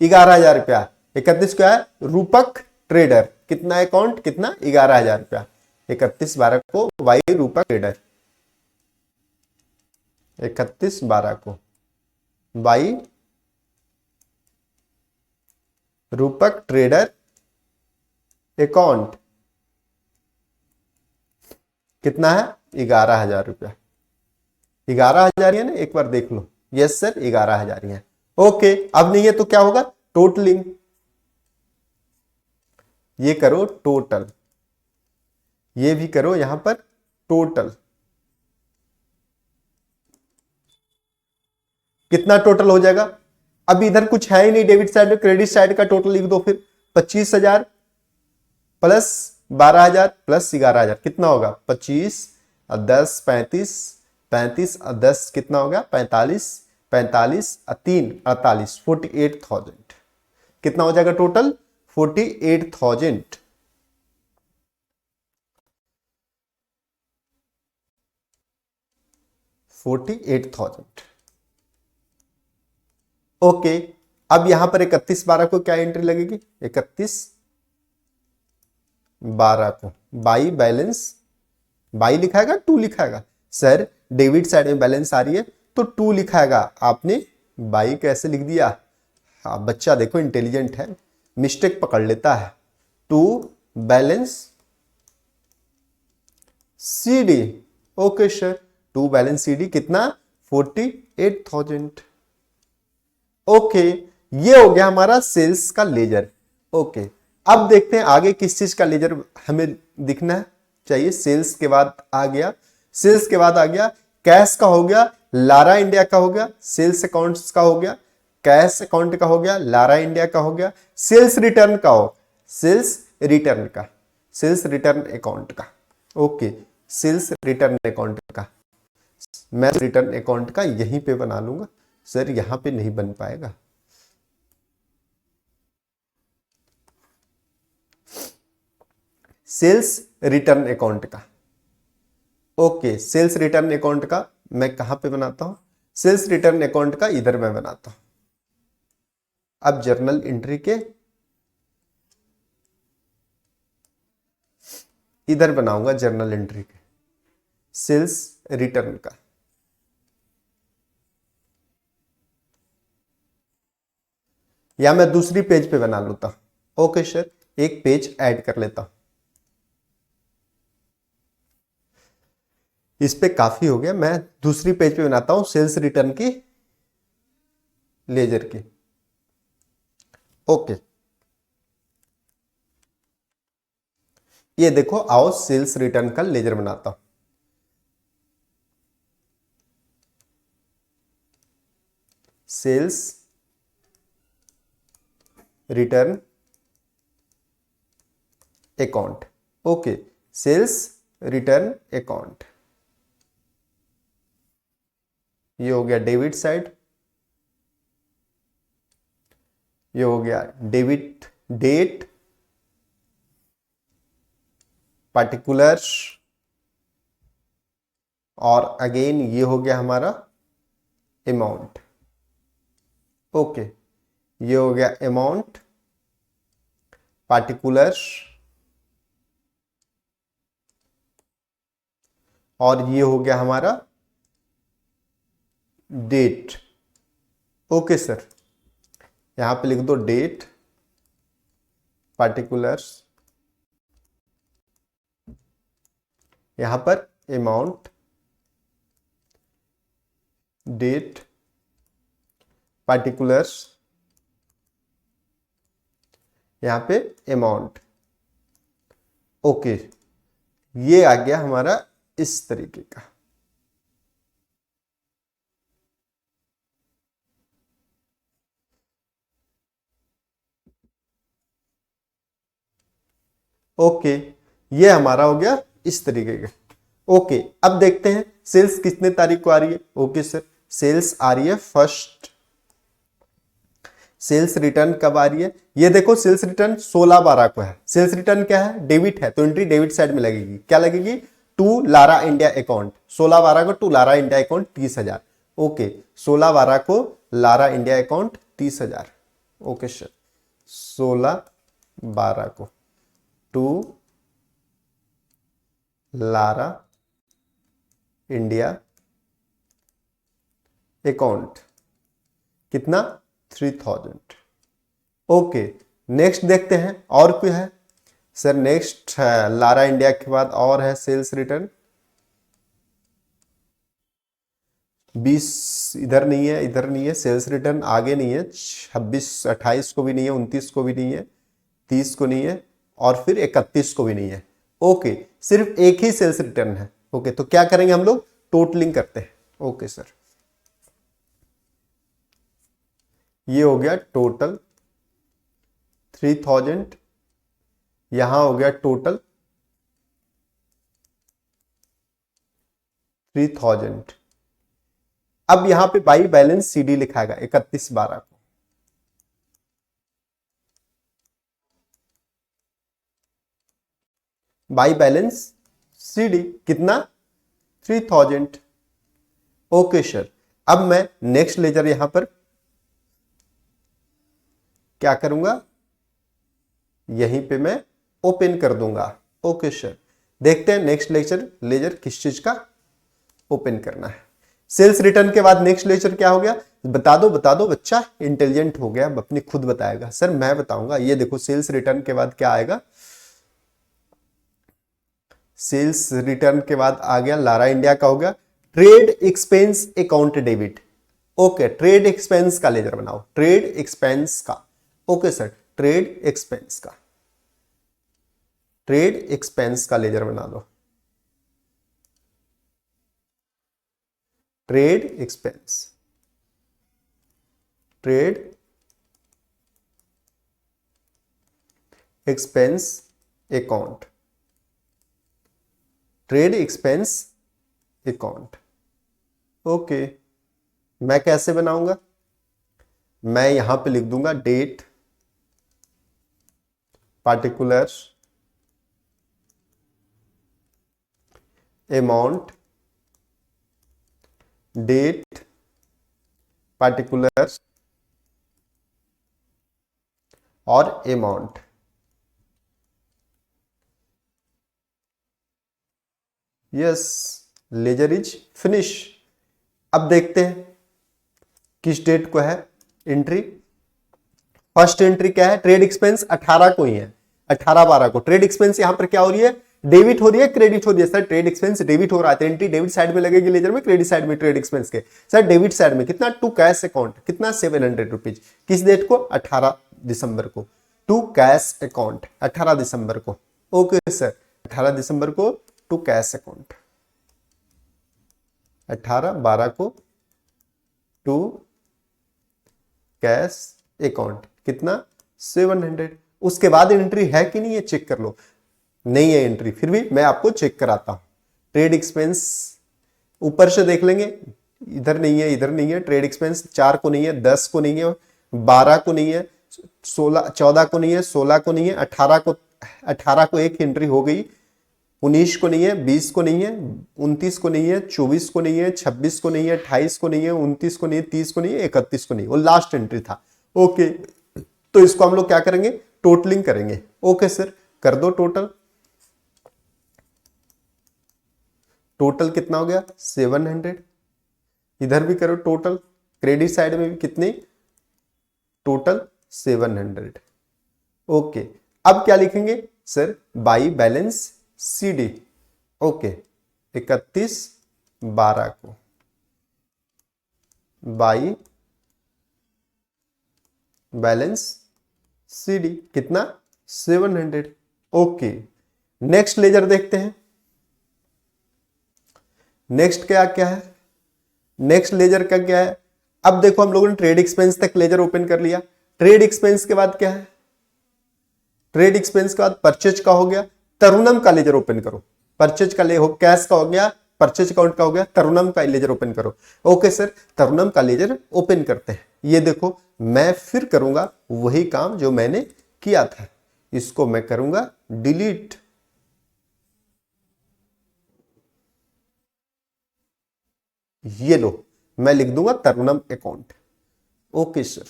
11,000 रुपया। 31 क्या है? रूपक ट्रेडर। कितना अकाउंट? कितना? 11,000 रुपया। 31/12 को बाई रूपक ट्रेडर। 31/12 को बाई रूपक ट्रेडर अकाउंट। कितना है? 11,000 रुपया। 11,000 है ना? एक बार देख लो। यस सर, 11,000 है। ओके, अब नहीं है तो क्या होगा? टोटलिंग। ये करो टोटल, ये भी करो यहां पर टोटल। कितना टोटल हो जाएगा? अब इधर कुछ है ही नहीं डेबिट साइड में, क्रेडिट साइड का टोटल लिख दो फिर। 25,000 प्लस 12,000 प्लस 11,000 कितना होगा? 25 और 10 35, 35 और 10 कितना होगा? 45, 45 और 3 48, 48,000। कितना हो जाएगा टोटल? 48,000। 48,000। ओके, अब यहां पर 31/12 को क्या एंट्री लगेगी? 31/12 को बाई बैलेंस, बाई लिखाएगा 2 लिखाएगा? सर डेबिट साइड में बैलेंस आ रही है तो 2 लिखाएगा, आपने बाई कैसे लिख दिया? हाँ, बच्चा देखो इंटेलिजेंट है, मिस्टेक पकड़ लेता है। 2 balance CD. Okay sir, 2 balance CD कितना? 48,000। ओके, ये हो गया हमारा सेल्स का लेजर। ओके, अब देखते हैं आगे किस चीज का लेजर हमें दिखना चाहिए। सेल्स के बाद आ गया, सेल्स के बाद आ गया कैश का, हो गया लारा इंडिया का, हो गया सेल्स अकाउंट्स का, हो गया कैश अकाउंट का, हो गया लारा इंडिया का, हो गया सेल्स रिटर्न का, हो सेल्स रिटर्न का, सेल्स रिटर्न अकाउंट का। ओके, सेल्स रिटर्न अकाउंट का मैं रिटर्न अकाउंट का यहीं पे बना लूंगा सर, यहां पे नहीं बन पाएगा। सेल्स रिटर्न अकाउंट का। ओके, सेल्स रिटर्न अकाउंट का मैं कहां पे बनाता हूं? सेल्स रिटर्न अकाउंट का इधर मैं बनाता हूं। अब जर्नल एंट्री के इधर बनाऊंगा, जर्नल एंट्री के सेल्स रिटर्न का। या मैं दूसरी पेज पे बना लेता हूं। ओके सर, एक पेज ऐड कर लेता हूं। इस पे काफी हो गया, मैं दूसरी पेज पे बनाता हूं सेल्स रिटर्न की लेजर की। ओके, ये देखो, आओ सेल्स रिटर्न का लेजर बनाता हूं। Sales return account. Okay, sales return account, ये हो गया डेबिट साइड, ये हो गया डेबिट डेट, पार्टिकुलर्स, और अगेन ये हो गया हमारा अमाउंट। ओके, ये हो गया अमाउंट, पार्टिकुलर्स, और ये हो गया हमारा डेट। ओके सर, यहां पे लिख दो डेट, पार्टिकुलर्स, यहां पर अमाउंट, डेट, पार्टिकुलर्स, यहां पे अमाउंट। ओके, ये आ गया हमारा इस तरीके का। ओके, ये हमारा हो गया इस तरीके का। ओके, अब देखते हैं सेल्स कितने तारीख को आ रही है। ओके सर, सेल्स आ रही है फर्स्ट। सेल्स रिटर्न कब आ रही है, ये देखो सेल्स रिटर्न 16/12 को है। सेल्स रिटर्न क्या है, डेबिट है, तो एंट्री डेबिट साइड में लगेगी। क्या लगेगी, टू लारा इंडिया अकाउंट। 16/12 को to Lara India account 30,000। Okay, 16/12 को Lara India account 30,000। Okay sir, 16/12 को टू लारा इंडिया अकाउंट कितना, 3000। ओके, नेक्स्ट देखते हैं और क्या है सर। नेक्स्ट है लारा इंडिया के बाद और है सेल्स रिटर्न 20, इधर नहीं है, इधर नहीं है, सेल्स रिटर्न आगे नहीं है, 26 28 को भी नहीं है, 29 को भी नहीं है, 30 को नहीं है, और फिर 31 को भी नहीं है। ओके, सिर्फ एक ही सेल्स रिटर्न है। ओके, तो क्या करेंगे हम लोग, टोटलिंग करते हैं। ओके सर, ये हो गया टोटल 3000, यहां हो गया टोटल 3000। अब यहां पे बाई बैलेंस सीडी लिखाएगा 31/12 को। बाई बैलेंस सीडी कितना, 3000। ओके सर, अब मैं नेक्स्ट लेजर यहां पर क्या करूंगा, यहीं पे मैं ओपन कर दूंगा। ओके सर, देखते हैं नेक्स्ट लेजर किस चीज का ओपन करना है। सेल्स रिटर्न के बाद नेक्स्ट लेजर क्या हो गया, बता दो बच्चा इंटेलिजेंट हो गया, अपनी खुद बताएगा। सर मैं बताऊंगा, ये देखो सेल्स रिटर्न के बाद क्या आएगा, सेल्स रिटर्न के बाद आ गया लारा इंडिया का हो गया trade expense account debit. Okay, trade expense का लेजर बनाओ, ट्रेड एक्सपेंस का। ओके सर, ट्रेड एक्सपेंस का, ट्रेड एक्सपेंस का लेजर बना दो, trade expense, trade expense account, trade expense account. Okay, मैं कैसे बनाऊंगा, मैं यहां पे लिख दूंगा date, particular, amount, date, particular, और amount. Yes, ledger is finish. अब देखते हैं किस डेट को है एंट्री। फर्स्ट एंट्री क्या है, ट्रेड एक्सपेंस 18 को ही है, 18/12 को। ट्रेड एक्सपेंस यहां पर क्या हो रही है, डेबिट हो रही है, क्रेडिट हो रही है। सर ट्रेड एक्सपेंस डेबिट हो रहा है, एंट्री डेबिट साइड में लगेगी लेजर में, क्रेडिट साइड में ट्रेड एक्सपेंस के। सर डेबिट साइड में कितना, टू कैश अकाउंट कितना, 700 रुपीज। किस डेट को, 18 दिसंबर को। टू कैश अकाउंट 18 दिसंबर को। ओके सर, 18 दिसंबर को टू कैश अकाउंट, 18/12 को टू कैश अकाउंट कितना, 700। उसके बाद एंट्री है कि नहीं है चेक कर लो। नहीं है एंट्री, फिर भी मैं आपको चेक कराता हूं। ट्रेड एक्सपेंस ऊपर से देख लेंगे, इधर नहीं है, इधर नहीं है। ट्रेड एक्सपेंस 4 को नहीं है, 10 को नहीं है, 12 को नहीं है, 16 14 को नहीं है, 16 को नहीं है, 18 को एक एंट्री हो गई, 19 को नहीं है, 20 को नहीं है, 29 को नहीं है, 24 को नहीं है, 26 को नहीं है, 28 को नहीं है, 29 को नहीं है, 30 को नहीं है, 31 को नहीं है, वो लास्ट एंट्री था। ओके, तो इसको हम लोग क्या करेंगे, टोटलिंग करेंगे। ओके सर, कर दो टोटल। टोटल कितना हो गया 700। इधर भी करो टोटल, क्रेडिट साइड में भी कितने, टोटल 700। ओके, अब क्या लिखेंगे sir, by balance CD. Okay, 31/12 को बाई बैलेंस सीडी कितना 700। ओके, नेक्स्ट लेजर देखते हैं। नेक्स्ट क्या क्या है, नेक्स्ट लेजर का क्या है। अब देखो हम लोगों ने ट्रेड एक्सपेंस तक लेजर ओपन कर लिया। ट्रेड एक्सपेंस के बाद क्या है, ट्रेड एक्सपेंस के बाद परचेज का हो गया, तरुणम का लेजर ओपन करो। परचेज का ले हो, कैश का हो गया, परचेज अकाउंट का हो गया, तरुणम का लेजर ओपन करो। ओके सर, तरुणम का लेजर ओपन करते हैं। ये देखो मैं फिर करूंगा वही काम जो मैंने किया था, इसको मैं करूंगा डिलीट। ये लो, मैं लिख दूंगा Tarunam account. Okay sir,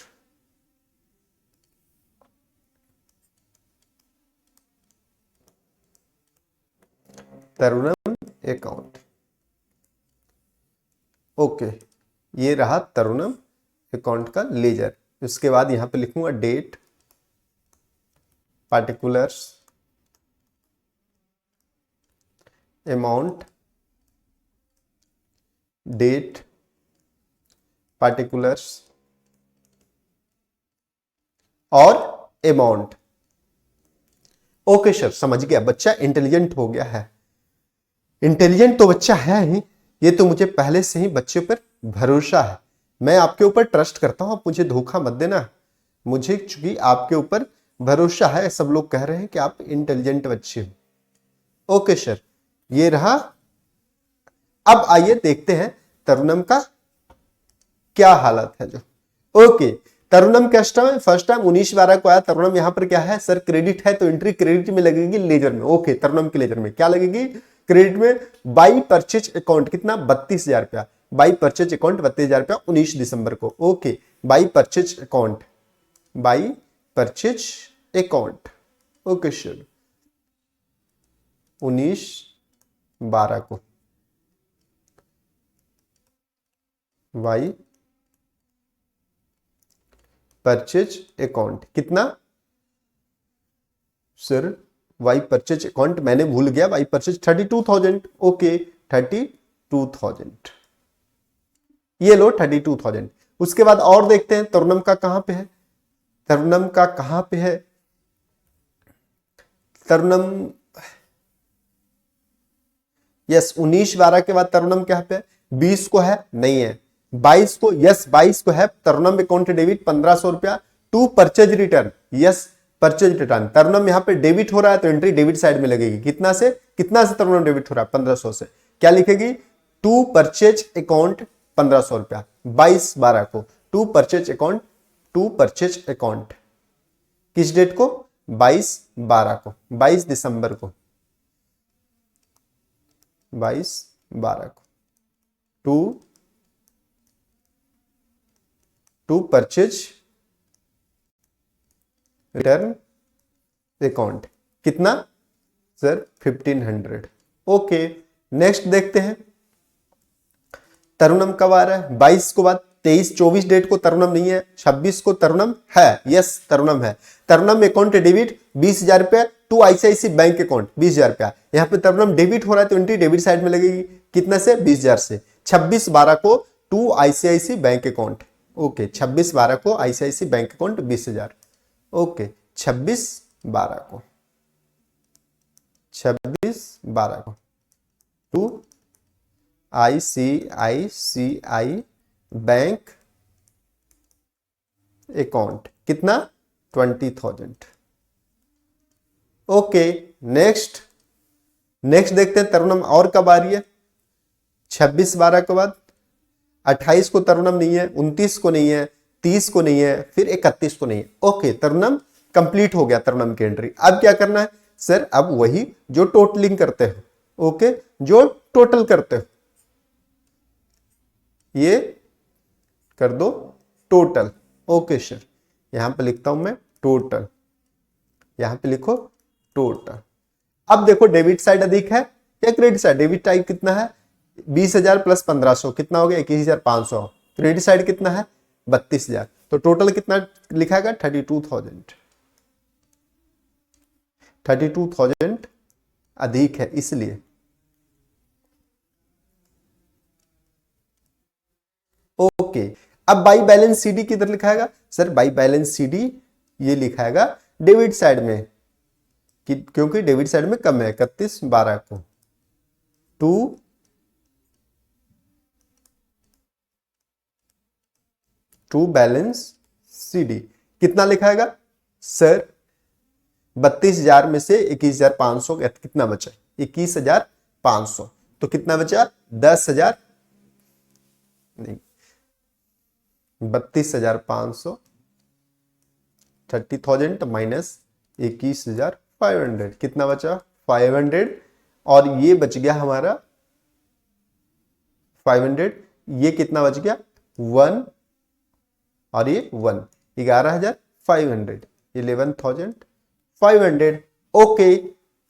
Tarunam account. Okay, ये रहा तरुणम अकाउंट का लेजर। उसके बाद यहां पे लिखूंगा date, particulars, amount, date, particulars और अमाउंट। ओके सर, समझ गया, बच्चा इंटेलिजेंट हो गया है। इंटेलिजेंट तो बच्चा है ही, ये तो मुझे पहले से ही बच्चे पर भरोसा है। मैं आपके ऊपर ट्रस्ट करता हूं, आप मुझे धोखा मत देना। मुझे चूंकि आपके ऊपर भरोसा है, सब लोग कह रहे हैं कि आप इंटेलिजेंट बच्चे हो। ओके सर, ये रहा। अब आइए देखते हैं तरुणम का क्या हालत है जो। Okay, Tarunam cash time first time 19/12 को आया। तरुणम यहां पर क्या है सर, क्रेडिट है तो एंट्री क्रेडिट में लगेगी लेजर में। ओके, तरुणम के लेजर में क्या लगेगी, क्रेडिट में। बाई परचेज अकाउंट कितना 32,000 रुपया, बाई परचेज अकाउंट 32,000 रुपया 19 दिसंबर को। Okay, by purchase account, by purchase account. Okay sir, 19/12 को बाई परचेज अकाउंट कितना सर, वाई परचेज अकाउंट मैंने भूल गया, वाई परचेज 32,000। ओके, 32,000, ये लो 32,000। उसके बाद और देखते हैं तरुणम का कहां पे है, तरुणम का कहां पे है। तरुणम यस, 19/12 के बाद तरुणम क्या पे है, 20 को है नहीं है, 22 को यस 22 को है। तरुणम अकाउंट डेबिट 1500 रुपया to purchase return, yes purchase return. Tarunam यहाँ पे डेबिट हो रहा है तो एंट्री डेबिट साइड में लगेगी। कितना से तरुणम डेबिट हो रहा है 1500 से, क्या लिखेगी, टू परचेज अकाउंट 1500 रुपया 22/12 को। To purchase account, to purchase account किस डेट को, 22/12 को, 22 दिसंबर को, 22/12 को। टू परचेज रिटर्न अकाउंट कितना सर 1500। ओके, नेक्स्ट देखते हैं तरुणम कब आ रहा है, 22 को बाद 23-24 डेट को तरुणम नहीं है, 26 को तरुणम है, यस तरुणम है। तरुणम अकाउंट डेबिट 20,000 रुपया टू आईसीआईसी बैंक अकाउंट 20,000 रुपया। यहां पे तरुणम डेबिट हो रहा है तो एंट्री डेबिट साइड में लगेगी। कितना से 20,000 से। 26/12 को to ICICI bank account. Okay, 26/12 को आईसीआईसी बैंक अकाउंट 20,000। ओके, 26/12 को, 26/12 को टू आईसीआईसीआई बैंक अकाउंट कितना 20,000। ओके, नेक्स्ट देखते हैं तरुणम और कब आ रही है। 26/12 के बाद 28 को तरुणम नहीं है, 29 को नहीं है, 30 को नहीं है, फिर 31 को नहीं है। ओके, तरुणम कंप्लीट हो गया, तरुणम की एंट्री। अब क्या करना है सर, अब वही जो टोटलिंग करते हो। ओके, जो टोटल करते हो ये कर दो टोटल। ओके सर, यहां पे लिखता हूं मैं टोटल, यहां पे लिखो टोटल। अब देखो डेबिट साइड अधिक है या क्रेडिट साइड। डेबिट साइड कितना है 20,000 प्लस 1,500 कितना हो गया 21,500। क्रेडिट साइड कितना है 32,000। तो टोटल कितना लिखाएगा 32,000 अधिक है इसलिए। ओके, अब बाई बैलेंस सीडी किधर लिखाएगा सर, बाई बैलेंस सीडी ये लिखाएगा डेबिट साइड में क्योंकि डेबिट साइड में कम है 31/12 को। टू बैलेंस सीडी कितना लिखाएगा सर, 32,000 में से 21,500 कितना बचा 21,500। तो कितना बचा 10,000 नहीं 32,500 30,000 माइनस 21,500 कितना बचा 500। और ये बच गया हमारा 500, ये कितना बच गया 1 और ये 1 11,500 11,500। ओके,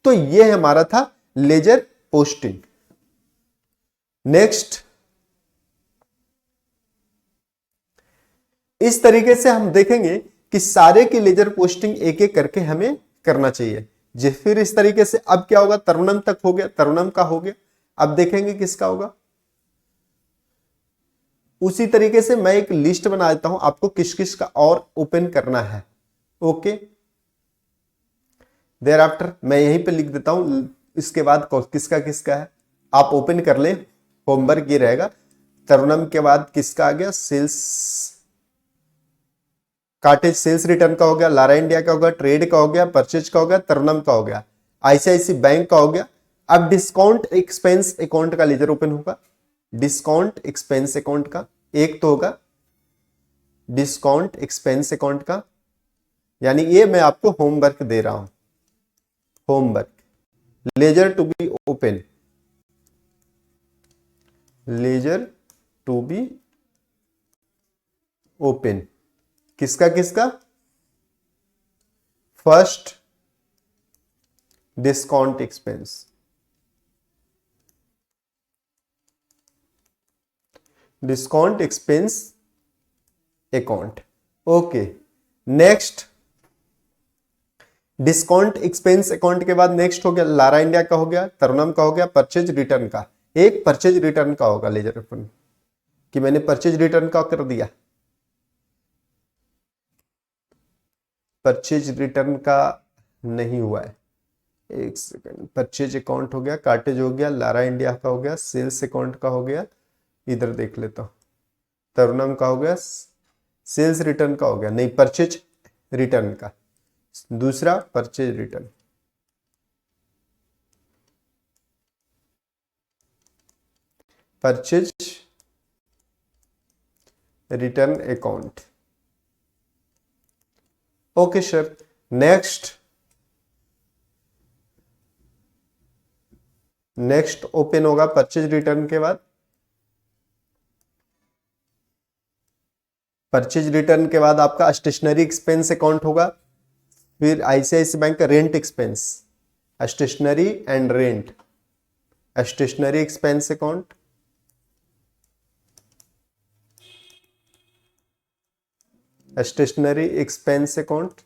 तो ये हमारा था लेजर पोस्टिंग। नेक्स्ट इस तरीके से हम देखेंगे कि सारे की लेजर पोस्टिंग एक एक करके हमें करना चाहिए। फिर इस तरीके से अब क्या होगा, तरुणम तक हो गया, तरुणम का हो गया। अब देखेंगे किसका होगा। उसी तरीके से मैं एक लिस्ट बना देता हूं आपको किस किस का और ओपन करना है। ओके, देयर आफ्टर मैं यहीं पे लिख देता हूं, इसके बाद किसका किसका है आप ओपन कर ले। होमवर्क ये रहेगा, तरुणम के बाद किसका आ गया सेल्स कार्टेज सेल्स रिटर्न का हो गया, लारा इंडिया का हो गया, ट्रेड का हो गया, परचेज का हो गया, तरुणम का हो गया, आईसीआईसी बैंक का हो गया। अब डिस्काउंट एक्सपेंस अकाउंट का लेजर ओपन होगा। डिस्काउंट एक्सपेंस अकाउंट का एक तो होगा डिस्काउंट एक्सपेंस अकाउंट का, यानी ये मैं आपको होमवर्क दे रहा हूं। Homework ledger to be open, ledger to be open किसका किसका, first discount expense, discount expense account. Okay, next discount expense account के बाद नेक्स्ट हो गया लारा इंडिया का हो गया, तरुणम का हो गया, परचेज रिटर्न का। एक परचेज रिटर्न का होगा लेजर ओपन कि मैंने परचेज रिटर्न का कर दिया। परचेज रिटर्न का नहीं हुआ है, एक सेकंड। परचेज अकाउंट हो गया, कार्टेज हो गया, लारा इंडिया का हो गया, सेल्स अकाउंट का हो गया, इधर देख लेता हूं, तरुणम का हो गया, सेल्स रिटर्न का हो गया, नहीं परचेज रिटर्न का, दूसरा purchase return. Purchase return account. Okay sir, next open होगा परचेज रिटर्न के बाद। परचेज रिटर्न के बाद आपका स्टेशनरी एक्सपेंस अकाउंट होगा, फिर आईसीआईसी बैंक का rent expense, stationery and rent, stationery expense account, stationery expense account,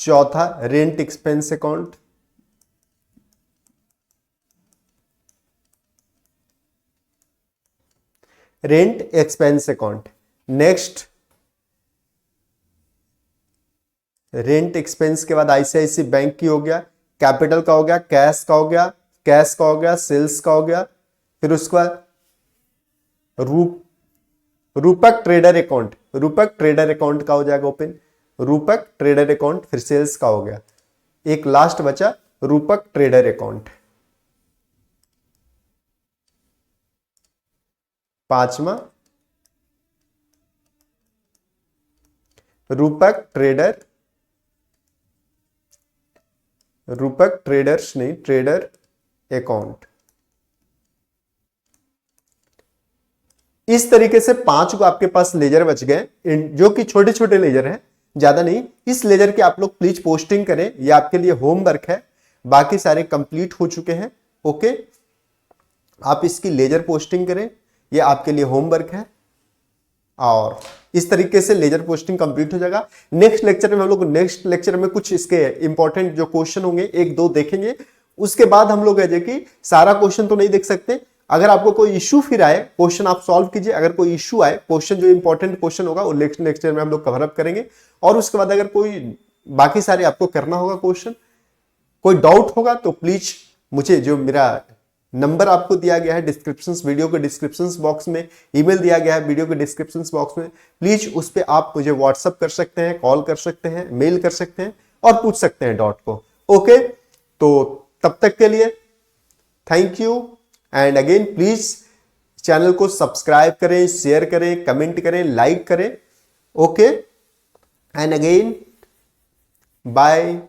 चौथा rent expense account, rent expense account. Next rent expense के बाद आईसीआईसी बैंक की हो गया, कैपिटल का हो गया, कैश का हो गया, सेल्स का हो गया, फिर उसके बाद रूपक ट्रेडर अकाउंट, रूपक ट्रेडर अकाउंट का हो जाएगा ओपन, रूपक ट्रेडर अकाउंट, फिर सेल्स का हो गया, एक लास्ट बचा रूपक ट्रेडर अकाउंट। पांचवा रूपक ट्रेडर, रूपक ट्रेडर्स नहीं, ट्रेडर अकाउंट। इस तरीके से 5 को आपके पास लेजर बच गए, जो कि छोटे छोटे लेजर हैं, ज्यादा नहीं। इस लेजर के आप लोग प्लीज पोस्टिंग करें, ये आपके लिए होमवर्क है, बाकी सारे कंप्लीट हो चुके हैं। ओके, आप इसकी लेजर पोस्टिंग करें, ये आपके लिए होमवर्क है, और इस तरीके से लेजर पोस्टिंग कंप्लीट हो जाएगा। नेक्स्ट लेक्चर में हम लोग, नेक्स्ट लेक्चर में कुछ इसके इंपॉर्टेंट जो क्वेश्चन होंगे एक दो देखेंगे, उसके बाद हम लोग है कि सारा क्वेश्चन तो नहीं देख सकते, अगर आपको कोई इश्यू फिर आए, क्वेश्चन आप सॉल्व कीजिए, अगर कोई इश्यू आए, क्वेश्चन जो इंपॉर्टेंट क्वेश्चन होगा वो नेक्स्ट लेक्चर में हम लोग कवर अप करेंगे। और उसके बाद अगर कोई बाकी सारे आपको करना होगा क्वेश्चन, कोई डाउट होगा तो प्लीज मुझे, जो मेरा नंबर आपको दिया गया है डिस्क्रिप्शन, वीडियो के डिस्क्रिप्शन बॉक्स में, ईमेल दिया गया है वीडियो के डिस्क्रिप्शन बॉक्स में, प्लीज उस पर आप मुझे व्हाट्सअप कर सकते हैं, कॉल कर सकते हैं, मेल कर सकते हैं और पूछ सकते हैं डाउट को। ओके, तो तब तक के लिए thank you, and again please channel को सब्सक्राइब करें, शेयर करें, कमेंट करें, लाइक करें। Okay, and again bye.